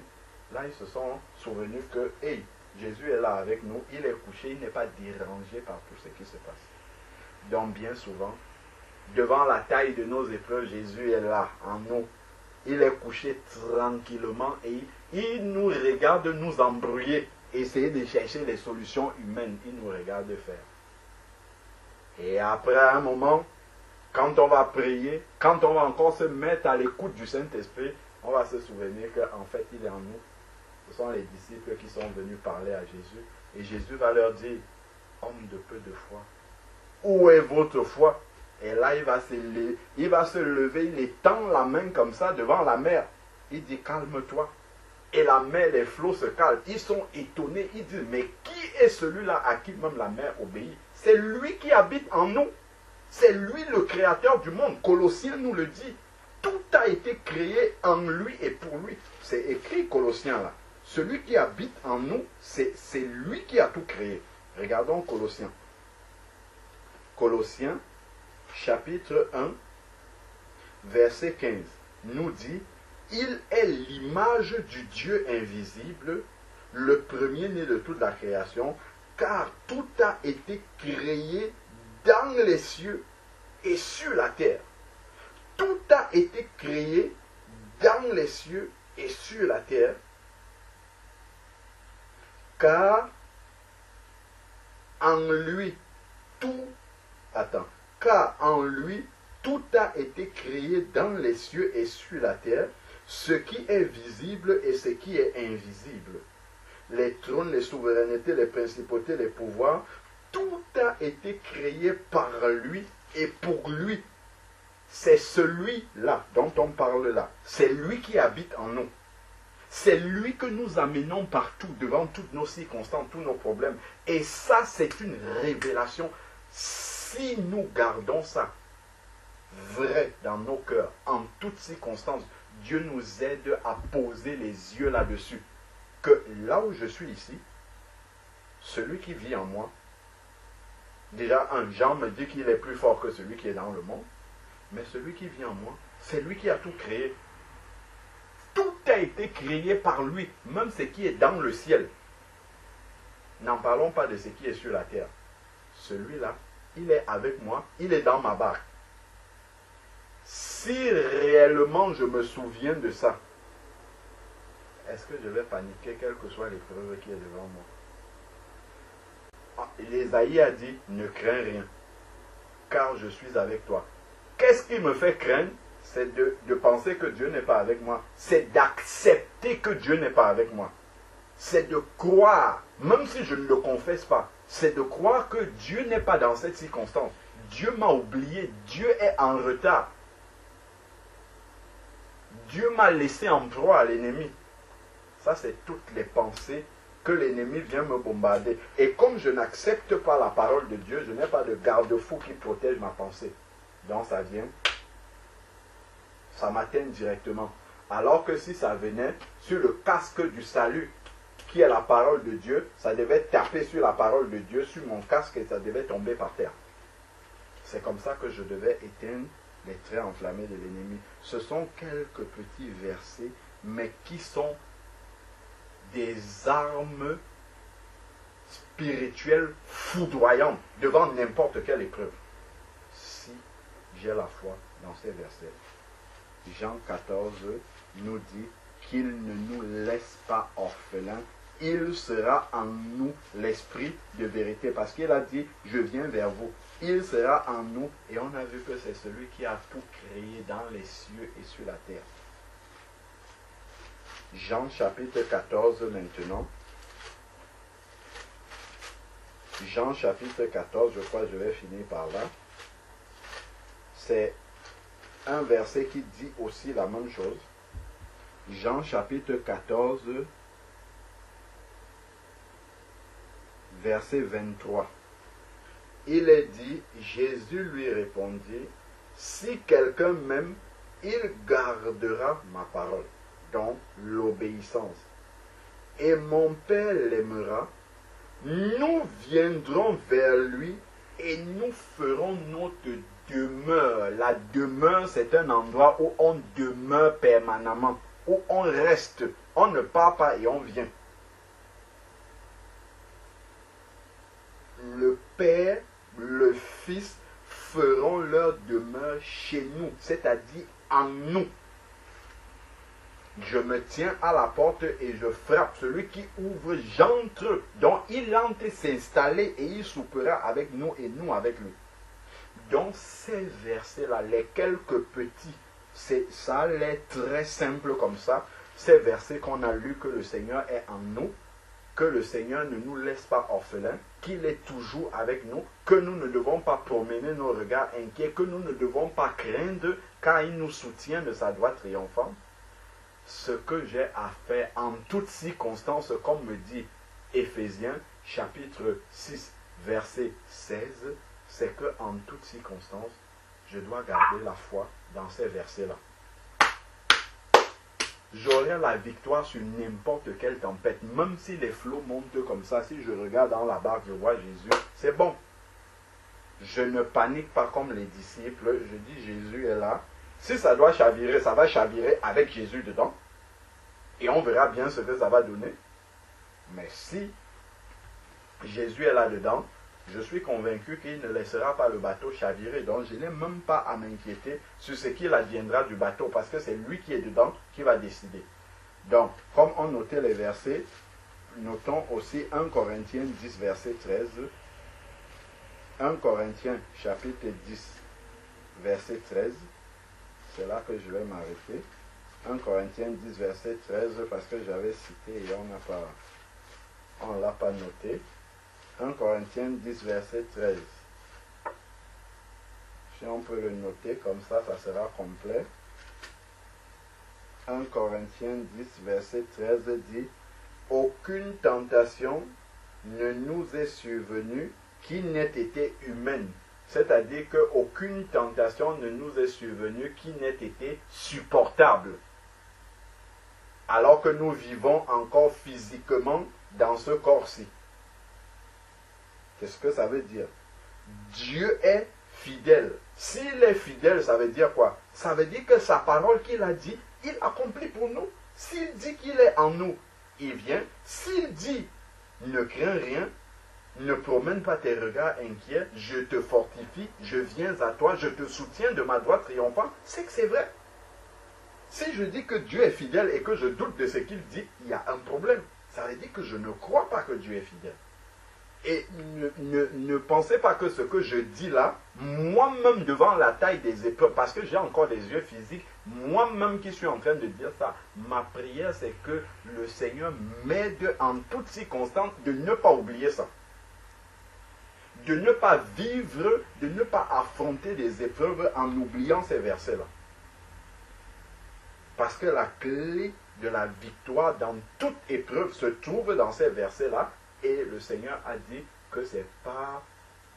là ils se sont souvenus que, hey, Jésus est là avec nous, il est couché, il n'est pas dérangé par tout ce qui se passe. Donc bien souvent, devant la taille de nos épreuves, Jésus est là, en nous. Il est couché tranquillement et il nous regarde nous embrouiller. essayer de chercher les solutions humaines. Il nous regarde faire. Et après un moment, quand on va prier, quand on va encore se mettre à l'écoute du Saint-Esprit, on va se souvenir qu'en fait, il est en nous. Ce sont les disciples qui sont venus parler à Jésus. Et Jésus va leur dire, homme de peu de foi, où est votre foi? Et là, il va se lever, il étend la main comme ça devant la mer. Il dit, calme-toi. Et la mer, les flots se calment. Ils sont étonnés. Ils disent, mais qui est celui-là à qui même la mer obéit? C'est lui qui habite en nous. C'est lui le créateur du monde. Colossiens nous le dit. Tout a été créé en lui et pour lui. C'est écrit Colossiens là. Celui qui habite en nous, c'est lui qui a tout créé. Regardons Colossiens. Colossiens, chapitre 1, verset 15, nous dit, il est l'image du Dieu invisible, le premier-né de toute la création, car tout a été créé dans les cieux et sur la terre. Tout a été créé dans les cieux et sur la terre, car en lui car en lui tout a été créé dans les cieux et sur la terre, ce qui est visible et ce qui est invisible. Les trônes, les souverainetés, les principautés, les pouvoirs, tout a été créé par lui et pour lui. C'est celui-là dont on parle là. C'est lui qui habite en nous. C'est lui que nous amenons partout, devant toutes nos circonstances, tous nos problèmes. Et ça, c'est une révélation. Si nous gardons ça vrai dans nos cœurs, en toutes circonstances, Dieu nous aide à poser les yeux là-dessus. Que là où je suis ici, celui qui vit en moi, déjà un Jean me dit qu'il est plus fort que celui qui est dans le monde, mais celui qui vit en moi, c'est lui qui a tout créé. Tout a été créé par lui, même ce qui est dans le ciel. N'en parlons pas de ce qui est sur la terre. Celui-là, il est avec moi, il est dans ma barque. Si réellement je me souviens de ça, est-ce que je vais paniquer quelle que soit l'épreuve qui est devant moi? Ésaïe a dit, ne crains rien, car je suis avec toi. Qu'est-ce qui me fait craindre? C'est de penser que Dieu n'est pas avec moi. C'est d'accepter que Dieu n'est pas avec moi. C'est de croire, même si je ne le confesse pas, c'est de croire que Dieu n'est pas dans cette circonstance. Dieu m'a oublié, Dieu est en retard. Dieu m'a laissé en proie à l'ennemi. Ça, c'est toutes les pensées que l'ennemi vient me bombarder. Et comme je n'accepte pas la parole de Dieu, je n'ai pas de garde-fou qui protège ma pensée. Donc ça vient, ça m'atteint directement. Alors que si ça venait sur le casque du salut, qui est la parole de Dieu, ça devait taper sur la parole de Dieu, sur mon casque, et ça devait tomber par terre. C'est comme ça que je devais éteindre les traits enflammés de l'ennemi. Ce sont quelques petits versets, mais qui sont des armes spirituelles foudroyantes devant n'importe quelle épreuve. Si j'ai la foi dans ces versets, Jean 14 nous dit qu'il ne nous laisse pas orphelins, il sera en nous l'esprit de vérité, parce qu'il a dit, je viens vers vous. Il sera en nous, et on a vu que c'est celui qui a tout créé dans les cieux et sur la terre. Jean chapitre 14 maintenant. Jean chapitre 14, je crois que je vais finir par là. C'est un verset qui dit aussi la même chose. Jean chapitre 14, verset 23. Il est dit, Jésus lui répondit, si quelqu'un m'aime, il gardera ma parole, donc l'obéissance. Et mon Père l'aimera, nous viendrons vers lui et nous ferons notre demeure. La demeure, c'est un endroit où on demeure permanemment, où on reste, on ne part pas et on vient. Le Père, le Fils feront leur demeure chez nous, c'est-à-dire en nous. Je me tiens à la porte et je frappe. Celui qui ouvre, j'entre. Donc il entre s'installer et il soupera avec nous et nous avec lui. Donc ces versets-là, les quelques petits, ça l'est très simple comme ça. Ces versets qu'on a lus, que le Seigneur est en nous, que le Seigneur ne nous laisse pas orphelins, qu'il est toujours avec nous, que nous ne devons pas promener nos regards inquiets, que nous ne devons pas craindre, car il nous soutient de sa droite triomphante. Ce que j'ai à faire en toutes circonstances, comme me dit Éphésiens, chapitre 6, verset 16, c'est que en toutes circonstances, je dois garder la foi dans ces versets-là. J'aurai la victoire sur n'importe quelle tempête, même si les flots montent comme ça. Si je regarde dans la barque, je vois Jésus, c'est bon. Je ne panique pas comme les disciples. Je dis Jésus est là. Si ça doit chavirer, ça va chavirer avec Jésus dedans. Et on verra bien ce que ça va donner. Mais si Jésus est là-dedans, je suis convaincu qu'il ne laissera pas le bateau chavirer. Donc je n'ai même pas à m'inquiéter sur ce qu'il adviendra du bateau, parce que c'est lui qui est dedans qui va décider. Donc, comme on notait les versets, notons aussi 1 Corinthiens 10, verset 13. 1 Corinthiens chapitre 10, verset 13. C'est là que je vais m'arrêter. 1 Corinthiens 10, verset 13, parce que j'avais cité et on ne l'a pas noté. 1 Corinthiens 10, verset 13. Si on peut le noter, comme ça, ça sera complet. 1 Corinthiens 10, verset 13 dit: aucune tentation ne nous est survenue qui n'ait été humaine. C'est-à-dire qu'aucune tentation ne nous est survenue qui n'ait été supportable. Alors que nous vivons encore physiquement dans ce corps-ci. Qu'est-ce que ça veut dire? Dieu est fidèle. S'il est fidèle, ça veut dire quoi? Ça veut dire que sa parole qu'il a dit, il accomplit pour nous. S'il dit qu'il est en nous, il vient. S'il dit, ne crains rien, ne promène pas tes regards inquiets, je te fortifie, je viens à toi, je te soutiens de ma droite triomphante, c'est que c'est vrai. Si je dis que Dieu est fidèle et que je doute de ce qu'il dit, il y a un problème. Ça veut dire que je ne crois pas que Dieu est fidèle. Et ne pensez pas que ce que je dis là, moi-même devant la taille des épreuves, parce que j'ai encore des yeux physiques, moi-même qui suis en train de dire ça, ma prière c'est que le Seigneur m'aide en toutes circonstances de ne pas oublier ça. De ne pas vivre, de ne pas affronter des épreuves en oubliant ces versets-là. Parce que la clé de la victoire dans toute épreuve se trouve dans ces versets-là. Et le Seigneur a dit que c'est par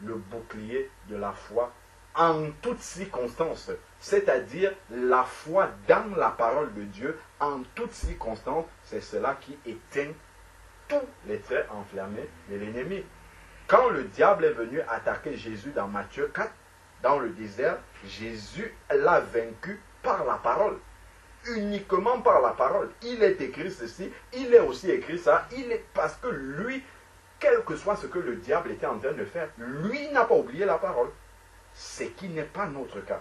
le bouclier de la foi en toutes circonstances. C'est-à-dire la foi dans la parole de Dieu en toutes circonstances. C'est cela qui éteint tous les traits enflammés de l'ennemi. Quand le diable est venu attaquer Jésus dans Matthieu 4, dans le désert, Jésus l'a vaincu par la parole. Uniquement par la parole. Il est écrit ceci, il est aussi écrit ça, parce que lui, quel que soit ce que le diable était en train de faire, lui n'a pas oublié la parole. Ce qui n'est pas notre cas.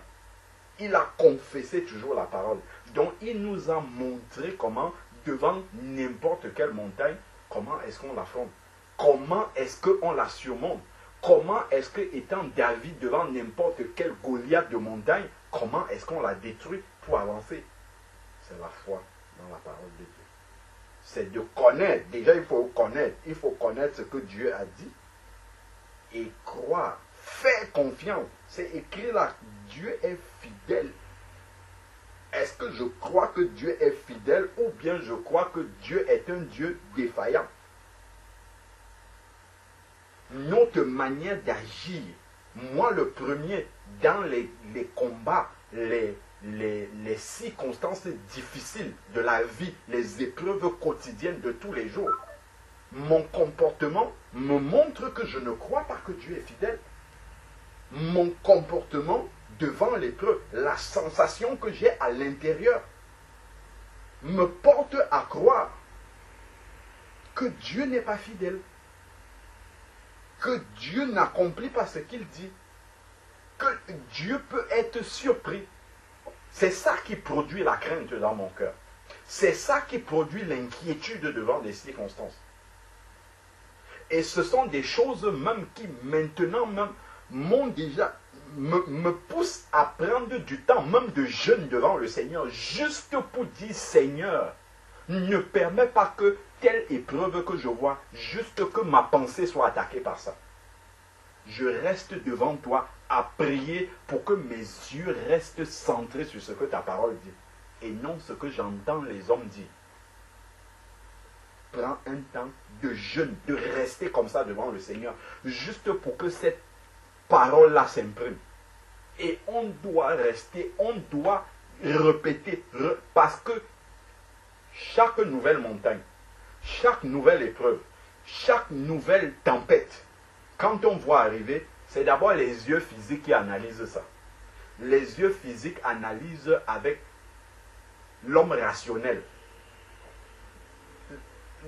Il a confessé toujours la parole. Donc il nous a montré comment, devant n'importe quelle montagne, comment est-ce qu'on l'affronte. Comment est-ce qu'on la surmonte. Comment est-ce que, étant David devant n'importe quel Goliath de montagne, comment est-ce qu'on la détruit pour avancer. C'est la foi dans la parole de Dieu. C'est de connaître. Déjà, il faut connaître. Il faut connaître ce que Dieu a dit. Et croire. Faire confiance. C'est écrit là. Dieu est fidèle. Est-ce que je crois que Dieu est fidèle ou bien je crois que Dieu est un Dieu défaillant? Notre manière d'agir. Moi, le premier, dans les combats, les circonstances difficiles de la vie, les épreuves quotidiennes de tous les jours, mon comportement me montre que je ne crois pas que Dieu est fidèle. Mon comportement devant l'épreuve, la sensation que j'ai à l'intérieur, me porte à croire que Dieu n'est pas fidèle, que Dieu n'accomplit pas ce qu'il dit, que Dieu peut être surpris. C'est ça qui produit la crainte dans mon cœur. C'est ça qui produit l'inquiétude devant les circonstances. Et ce sont des choses même qui maintenant même m'ont déjà me poussent à prendre du temps, même de jeûne devant le Seigneur, juste pour dire Seigneur, ne permets pas que telle épreuve que je vois, juste que ma pensée soit attaquée par ça. Je reste devant toi à prier pour que mes yeux restent centrés sur ce que ta parole dit et non ce que j'entends les hommes dire. Prends un temps de jeûne, de rester comme ça devant le Seigneur, juste pour que cette parole-là s'imprime. Et on doit rester, on doit répéter, parce que chaque nouvelle montagne, chaque nouvelle épreuve, chaque nouvelle tempête, quand on voit arriver, c'est d'abord les yeux physiques qui analysent ça. Les yeux physiques analysent avec l'homme rationnel,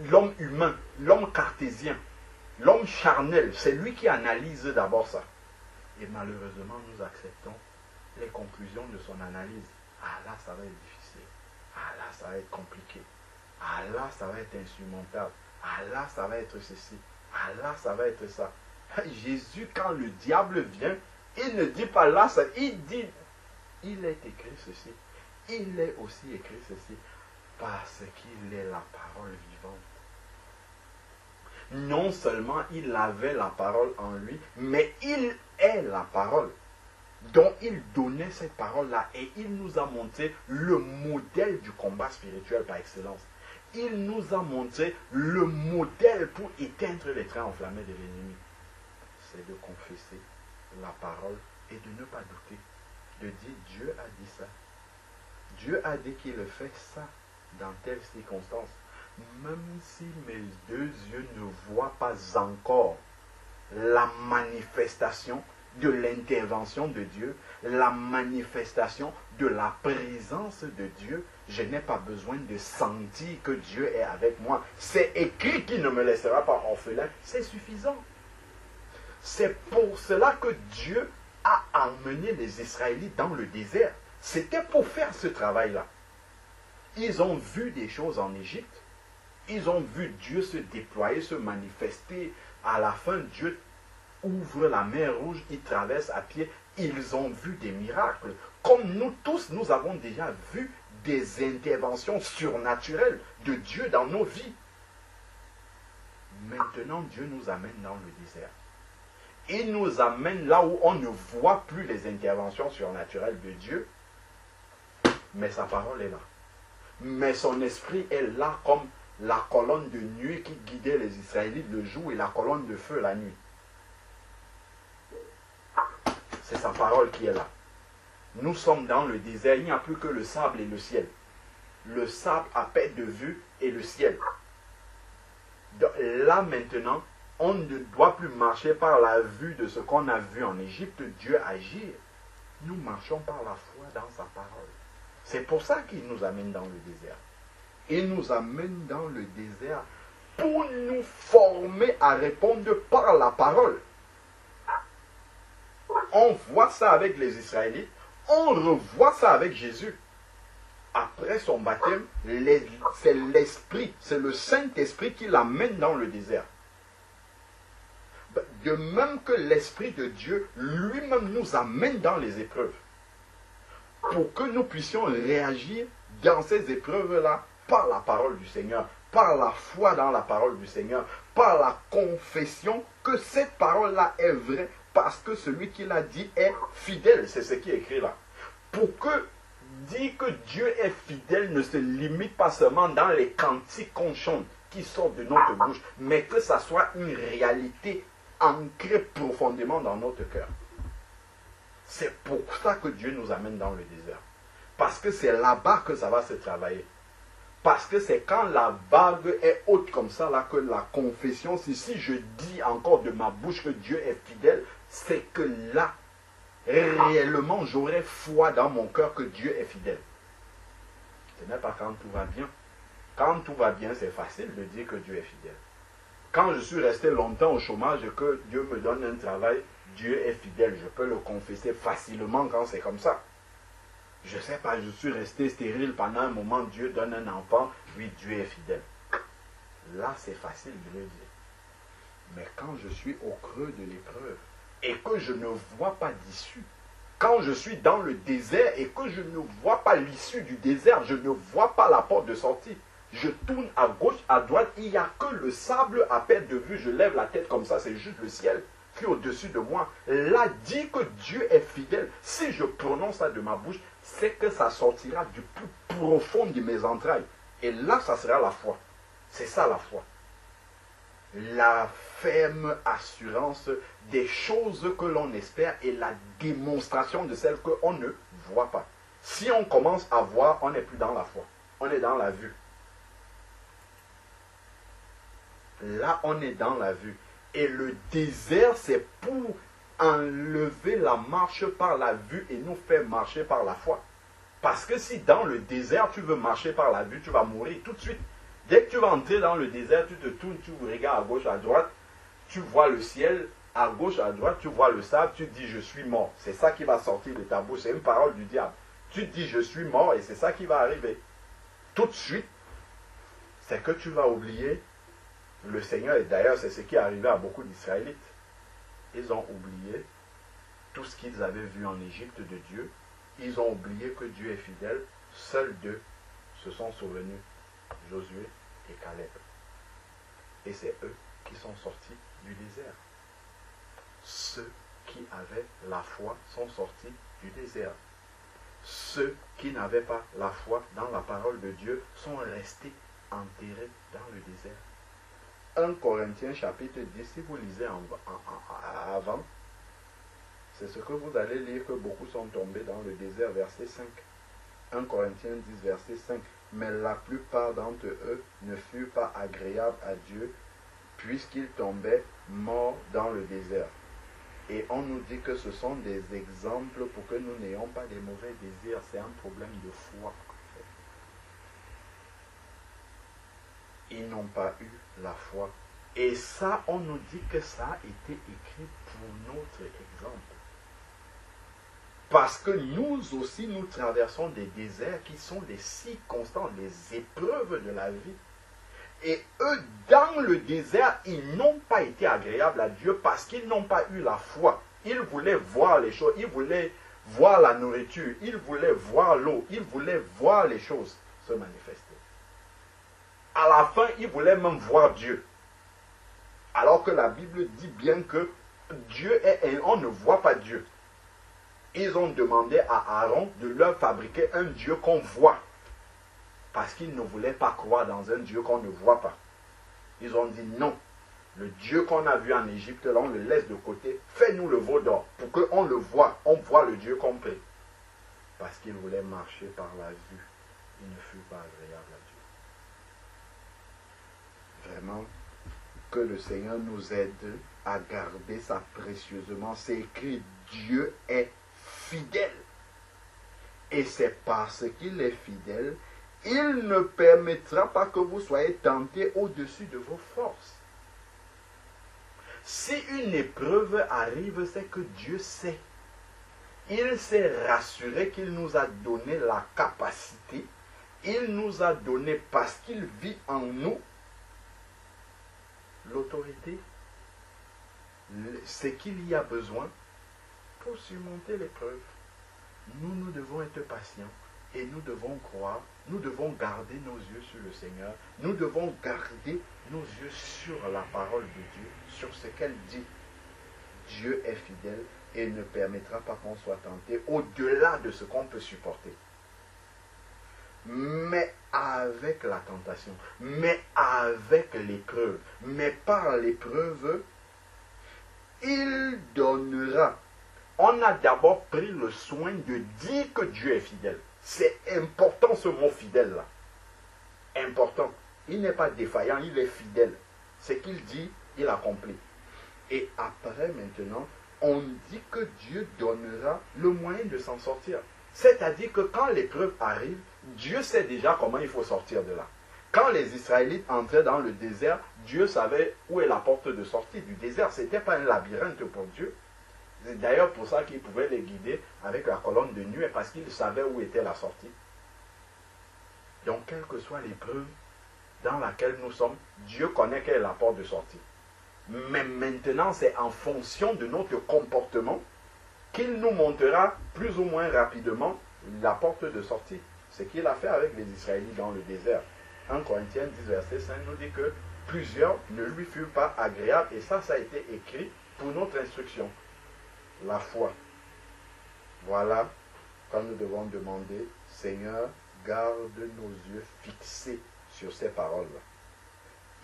l'homme humain, l'homme cartésien, l'homme charnel. C'est lui qui analyse d'abord ça. Et malheureusement, nous acceptons les conclusions de son analyse. Ah là, ça va être difficile. Ah là, ça va être compliqué. Ah là, ça va être insurmontable. Ah là, ça va être ceci. Ah là, ça va être ça. Jésus, quand le diable vient, il ne dit pas là, ça, il dit, il est écrit ceci. Il est aussi écrit ceci. Parce qu'il est la parole vivante. Non seulement il avait la parole en lui, mais il est la parole. Donc il donnait cette parole-là et il nous a montré le modèle du combat spirituel par excellence. Il nous a montré le modèle pour éteindre les trains enflammés de l'ennemi. C'est de confesser la parole et de ne pas douter. De dire Dieu a dit ça. Dieu a dit qu'il fait ça dans telle circonstance. Même si mes deux yeux ne voient pas encore la manifestation de l'intervention de Dieu, la manifestation de la présence de Dieu, je n'ai pas besoin de sentir que Dieu est avec moi. C'est écrit qu'il ne me laissera pas orphelin, c'est suffisant. C'est pour cela que Dieu a emmené les Israélites dans le désert. C'était pour faire ce travail-là. Ils ont vu des choses en Égypte. Ils ont vu Dieu se déployer, se manifester. À la fin, Dieu ouvre la mer Rouge, ils traversent à pied. Ils ont vu des miracles. Comme nous tous, nous avons déjà vu des interventions surnaturelles de Dieu dans nos vies. Maintenant, Dieu nous amène dans le désert. Il nous amène là où on ne voit plus les interventions surnaturelles de Dieu. Mais sa parole est là. Mais son esprit est là comme la colonne de nuit qui guidait les Israélites le jour et la colonne de feu la nuit. C'est sa parole qui est là. Nous sommes dans le désert, il n'y a plus que le sable et le ciel. Le sable à perte de vue et le ciel. Donc, là maintenant, on ne doit plus marcher par la vue de ce qu'on a vu en Égypte, Dieu agir. Nous marchons par la foi dans sa parole. C'est pour ça qu'il nous amène dans le désert. Il nous amène dans le désert pour nous former à répondre par la parole. On voit ça avec les Israélites, on revoit ça avec Jésus. Après son baptême, c'est l'Esprit, c'est le Saint-Esprit qui l'amène dans le désert. De même que l'Esprit de Dieu lui-même nous amène dans les épreuves. Pour que nous puissions réagir dans ces épreuves-là par la parole du Seigneur, par la foi dans la parole du Seigneur, par la confession que cette parole-là est vraie, parce que celui qui l'a dit est fidèle. C'est ce qui est écrit là. Pour que dire que Dieu est fidèle ne se limite pas seulement dans les cantiques qu'on chante qui sortent de notre bouche, mais que ça soit une réalité ancrée profondément dans notre cœur. C'est pour ça que Dieu nous amène dans le désert. Parce que c'est là-bas que ça va se travailler. Parce que c'est quand la vague est haute comme ça, là, que la confession, si je dis encore de ma bouche que Dieu est fidèle, c'est que là, réellement, j'aurai foi dans mon cœur que Dieu est fidèle. Ce n'est pas quand tout va bien. Quand tout va bien, c'est facile de dire que Dieu est fidèle. Quand je suis resté longtemps au chômage et que Dieu me donne un travail, Dieu est fidèle. Je peux le confesser facilement quand c'est comme ça. Je ne sais pas, je suis resté stérile pendant un moment, Dieu donne un enfant, oui, Dieu est fidèle. Là, c'est facile de le dire. Mais quand je suis au creux de l'épreuve et que je ne vois pas d'issue, quand je suis dans le désert et que je ne vois pas l'issue du désert, je ne vois pas la porte de sortie, je tourne à gauche, à droite, il n'y a que le sable à perte de vue, je lève la tête comme ça, c'est juste le ciel qui est au-dessus de moi. Là, dit que Dieu est fidèle. Si je prononce ça de ma bouche, c'est que ça sortira du plus profond de mes entrailles. Et là, ça sera la foi. C'est ça la foi. La ferme assurance des choses que l'on espère et la démonstration de celles qu'on ne voit pas. Si on commence à voir, on n'est plus dans la foi. On est dans la vue. Là, on est dans la vue. Et le désert, c'est pour enlever la marche par la vue et nous faire marcher par la foi. Parce que si dans le désert, tu veux marcher par la vue, tu vas mourir tout de suite. Dès que tu vas entrer dans le désert, tu te tournes, tu regardes à gauche, à droite, tu vois le ciel, à gauche, à droite, tu vois le sable, tu dis je suis mort. C'est ça qui va sortir de ta bouche, c'est une parole du diable. Tu dis je suis mort et c'est ça qui va arriver. Tout de suite, c'est que tu vas oublier le Seigneur, et d'ailleurs c'est ce qui est arrivé à beaucoup d'Israélites. Ils ont oublié tout ce qu'ils avaient vu en Égypte de Dieu. Ils ont oublié que Dieu est fidèle. Seuls deux se sont souvenus, Josué et Caleb. Et c'est eux qui sont sortis du désert. Ceux qui avaient la foi sont sortis du désert. Ceux qui n'avaient pas la foi dans la parole de Dieu sont restés enterrés dans le désert. 1 Corinthiens chapitre 10, si vous lisez avant, c'est ce que vous allez lire que beaucoup sont tombés dans le désert, verset 5. 1 Corinthiens 10, verset 5. Mais la plupart d'entre eux ne furent pas agréables à Dieu, puisqu'ils tombaient morts dans le désert. Et on nous dit que ce sont des exemples pour que nous n'ayons pas des mauvais désirs. C'est un problème de foi. Ils n'ont pas eu la foi. Et ça, on nous dit que ça a été écrit pour notre exemple. Parce que nous aussi, nous traversons des déserts qui sont les circonstances, les épreuves de la vie. Et eux, dans le désert, ils n'ont pas été agréables à Dieu parce qu'ils n'ont pas eu la foi. Ils voulaient voir les choses, ils voulaient voir la nourriture, ils voulaient voir l'eau, ils voulaient voir les choses se manifester. À la fin, ils voulaient même voir Dieu. Alors que la Bible dit bien que Dieu est on ne voit pas Dieu. Ils ont demandé à Aaron de leur fabriquer un Dieu qu'on voit. Parce qu'ils ne voulaient pas croire dans un Dieu qu'on ne voit pas. Ils ont dit non. Le Dieu qu'on a vu en Égypte, là, on le laisse de côté. Fais-nous le veau d'or pour qu'on le voit. On voit le Dieu qu'on prie. Parce qu'ils voulaient marcher par la vue. Il ne fut pas agréable à Dieu. Vraiment, que le Seigneur nous aide à garder ça précieusement. C'est écrit, Dieu est fidèle. Et c'est parce qu'il est fidèle, il ne permettra pas que vous soyez tentés au-dessus de vos forces. Si une épreuve arrive, c'est que Dieu sait. Il s'est rassuré qu'il nous a donné la capacité. Il nous a donné, parce qu'il vit en nous, l'autorité, ce qu'il y a besoin pour surmonter l'épreuve. Nous devons être patients et nous devons croire, nous devons garder nos yeux sur le Seigneur, nous devons garder nos yeux sur la parole de Dieu, sur ce qu'elle dit. Dieu est fidèle et ne permettra pas qu'on soit tenté au-delà de ce qu'on peut supporter. Mais avec la tentation, mais avec l'épreuve, mais par l'épreuve, il donnera. On a d'abord pris le soin de dire que Dieu est fidèle. C'est important ce mot fidèle-là. Important. Il n'est pas défaillant, il est fidèle. Ce qu'il dit, il accomplit. Et après maintenant, on dit que Dieu donnera le moyen de s'en sortir. C'est-à-dire que quand l'épreuve arrive, Dieu sait déjà comment il faut sortir de là. Quand les Israélites entraient dans le désert, Dieu savait où est la porte de sortie du désert. Ce n'était pas un labyrinthe pour Dieu. C'est d'ailleurs pour ça qu'il pouvait les guider avec la colonne de nuée, parce qu'il savait où était la sortie. Donc, quelle que soit l'épreuve dans laquelle nous sommes, Dieu connaît quelle est la porte de sortie. Mais maintenant, c'est en fonction de notre comportement qu'il nous montrera plus ou moins rapidement la porte de sortie. Ce qu'il a fait avec les Israélites dans le désert. 1 Corinthiens 10, verset 5 nous dit que plusieurs ne lui furent pas agréables. Et ça a été écrit pour notre instruction. La foi. Voilà quand nous devons demander, Seigneur, garde nos yeux fixés sur ces paroles-là.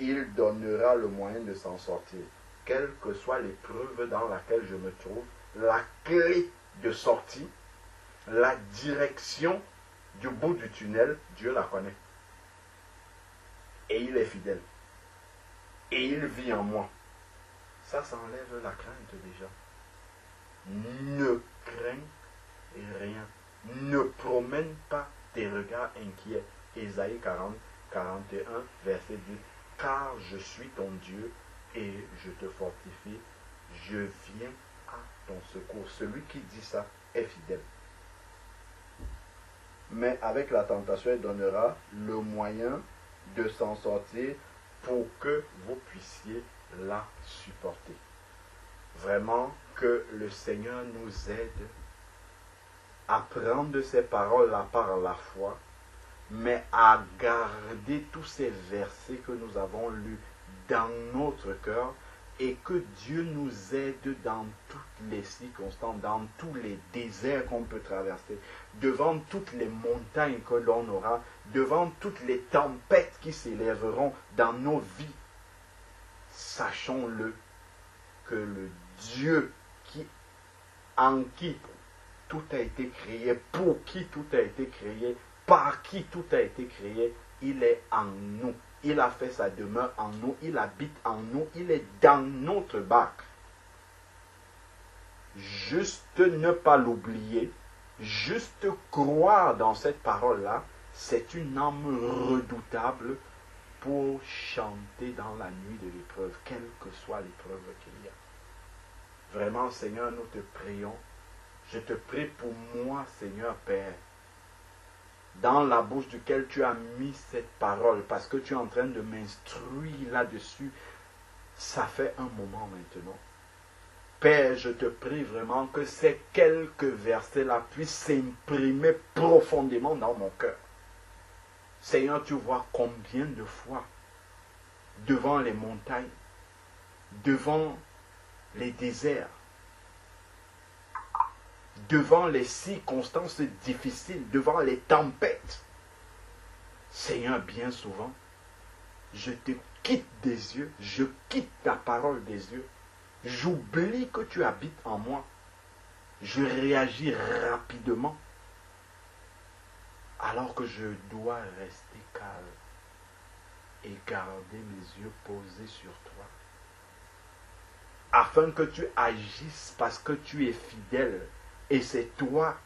Il donnera le moyen de s'en sortir. Quelle que soit l'épreuve dans laquelle je me trouve, la clé de sortie, la direction du bout du tunnel, Dieu la connaît. Et il est fidèle. Et il vit en moi. Ça enlève la crainte déjà. Ne crains rien. Ne promène pas tes regards inquiets. Ésaïe 40, 41, verset 10. Car je suis ton Dieu et je te fortifie. Je viens à ton secours. Celui qui dit ça est fidèle. Mais avec la tentation, il donnera le moyen de s'en sortir pour que vous puissiez la supporter. Vraiment que le Seigneur nous aide à prendre ces paroles-là par la foi, mais à garder tous ces versets que nous avons lus dans notre cœur, et que Dieu nous aide dans toutes les circonstances, dans tous les déserts qu'on peut traverser, devant toutes les montagnes que l'on aura, devant toutes les tempêtes qui s'élèveront dans nos vies. Sachons-le, que le Dieu en qui tout a été créé, pour qui tout a été créé, par qui tout a été créé, il est en nous. Il a fait sa demeure en nous, il habite en nous, il est dans notre barque. Juste ne pas l'oublier, juste croire dans cette parole-là, c'est une âme redoutable pour chanter dans la nuit de l'épreuve, quelle que soit l'épreuve qu'il y a. Vraiment, Seigneur, nous te prions. Je te prie pour moi, Seigneur Père, dans la bouche duquel tu as mis cette parole, parce que tu es en train de m'instruire là-dessus. Ça fait un moment maintenant. Père, je te prie vraiment que ces quelques versets-là puissent s'imprimer profondément dans mon cœur. Seigneur, tu vois combien de fois, devant les montagnes, devant les déserts, devant les circonstances difficiles, devant les tempêtes, Seigneur, bien souvent, je te quitte des yeux, je quitte ta parole des yeux, j'oublie que tu habites en moi, je réagis rapidement, alors que je dois rester calme et garder mes yeux posés sur toi, afin que tu agisses parce que tu es fidèle, et c'est toi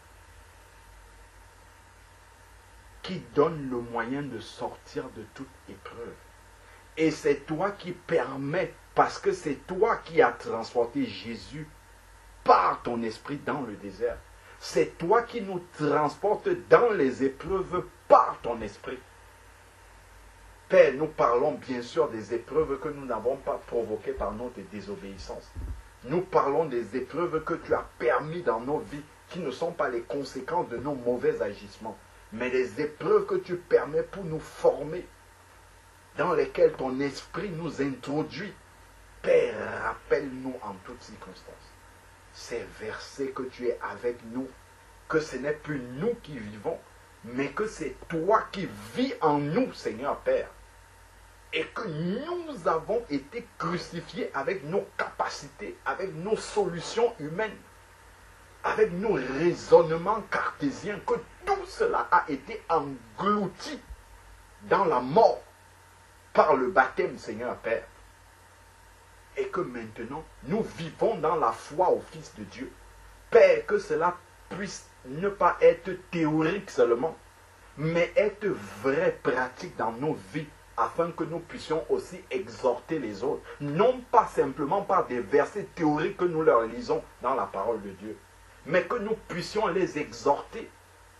qui donnes le moyen de sortir de toute épreuve. Et c'est toi qui permets, parce que c'est toi qui as transporté Jésus par ton esprit dans le désert. C'est toi qui nous transportes dans les épreuves par ton esprit. Père, nous parlons bien sûr des épreuves que nous n'avons pas provoquées par notre désobéissance. Nous parlons des épreuves que tu as permis dans nos vies, qui ne sont pas les conséquences de nos mauvais agissements, mais les épreuves que tu permets pour nous former, dans lesquelles ton esprit nous introduit. Père, rappelle-nous en toutes circonstances ces versets que tu es avec nous, que ce n'est plus nous qui vivons, mais que c'est toi qui vis en nous, Seigneur Père. Et que nous avons été crucifiés avec nos capacités, avec nos solutions humaines, avec nos raisonnements cartésiens, que tout cela a été englouti dans la mort par le baptême, Seigneur Père. Et que maintenant, nous vivons dans la foi au Fils de Dieu. Père, que cela puisse ne pas être théorique seulement, mais être vrai, pratique dans nos vies. afin que nous puissions aussi exhorter les autres, non pas simplement par des versets théoriques que nous leur lisons dans la parole de Dieu, mais que nous puissions les exhorter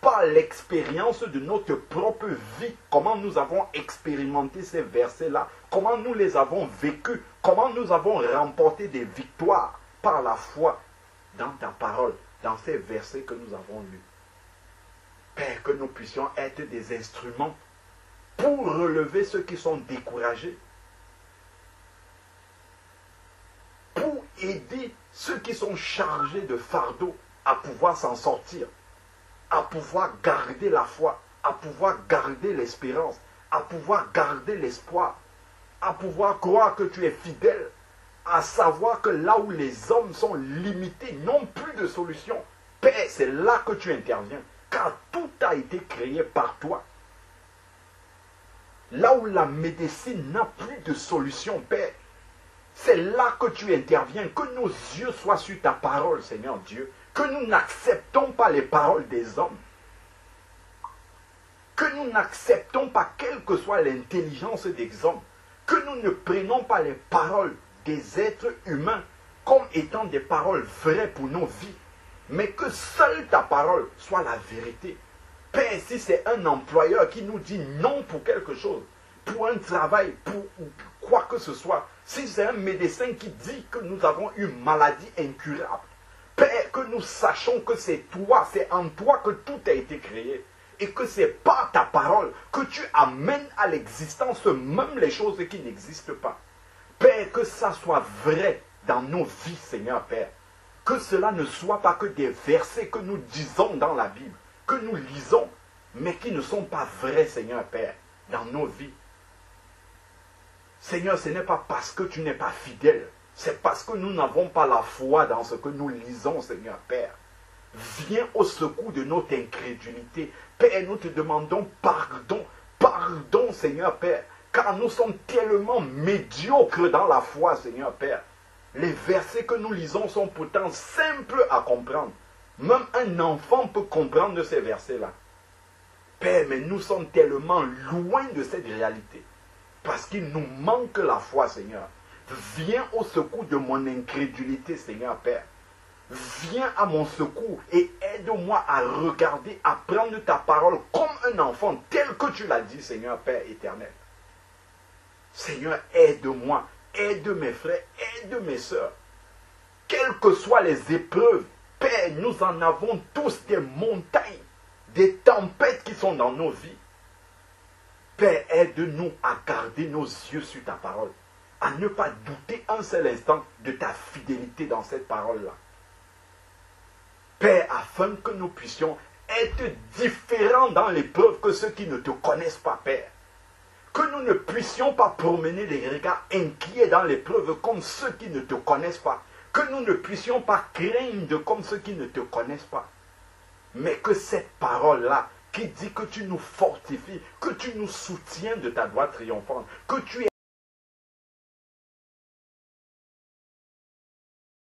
par l'expérience de notre propre vie, comment nous avons expérimenté ces versets-là, comment nous les avons vécus, comment nous avons remporté des victoires par la foi dans ta parole, dans ces versets que nous avons lus. Père, que nous puissions être des instruments pour relever ceux qui sont découragés, pour aider ceux qui sont chargés de fardeaux à pouvoir s'en sortir, à pouvoir garder la foi, à pouvoir garder l'espérance, à pouvoir garder l'espoir, à pouvoir croire que tu es fidèle, à savoir que là où les hommes sont limités, n'ont plus de solution. Père, c'est là que tu interviens, car tout a été créé par toi. Là où la médecine n'a plus de solution, Père, c'est là que tu interviens, que nos yeux soient sur ta parole, Seigneur Dieu, que nous n'acceptons pas les paroles des hommes, que nous n'acceptons pas, quelle que soit l'intelligence des hommes, que nous ne prenons pas les paroles des êtres humains comme étant des paroles vraies pour nos vies, mais que seule ta parole soit la vérité. Père, si c'est un employeur qui nous dit non pour quelque chose, pour un travail, pour quoi que ce soit, si c'est un médecin qui dit que nous avons une maladie incurable, Père, que nous sachions que c'est toi, c'est en toi que tout a été créé, et que c'est par ta parole que tu amènes à l'existence même les choses qui n'existent pas. Père, que ça soit vrai dans nos vies, Seigneur Père. Que cela ne soit pas que des versets que nous disons dans la Bible, que nous lisons, mais qui ne sont pas vrais, Seigneur Père, dans nos vies. Seigneur, ce n'est pas parce que tu n'es pas fidèle, c'est parce que nous n'avons pas la foi dans ce que nous lisons, Seigneur Père. Viens au secours de notre incrédulité. Père, nous te demandons pardon, pardon, Seigneur Père, car nous sommes tellement médiocres dans la foi, Seigneur Père. Les versets que nous lisons sont pourtant simples à comprendre. Même un enfant peut comprendre ces versets-là. Père, mais nous sommes tellement loin de cette réalité. Parce qu'il nous manque la foi, Seigneur. Viens au secours de mon incrédulité, Seigneur Père. Viens à mon secours et aide-moi à regarder, à prendre ta parole comme un enfant, tel que tu l'as dit, Seigneur Père éternel. Seigneur, aide-moi, aide mes frères, aide mes sœurs. Quelles que soient les épreuves, Père, nous en avons tous des montagnes, des tempêtes qui sont dans nos vies. Père, aide-nous à garder nos yeux sur ta parole, à ne pas douter un seul instant de ta fidélité dans cette parole-là. Père, afin que nous puissions être différents dans l'épreuve que ceux qui ne te connaissent pas, Père. Que nous ne puissions pas promener des regards inquiets dans l'épreuve comme ceux qui ne te connaissent pas. Que nous ne puissions pas craindre comme ceux qui ne te connaissent pas. Mais que cette parole-là, qui dit que tu nous fortifies, que tu nous soutiens de ta droite triomphante, que tu es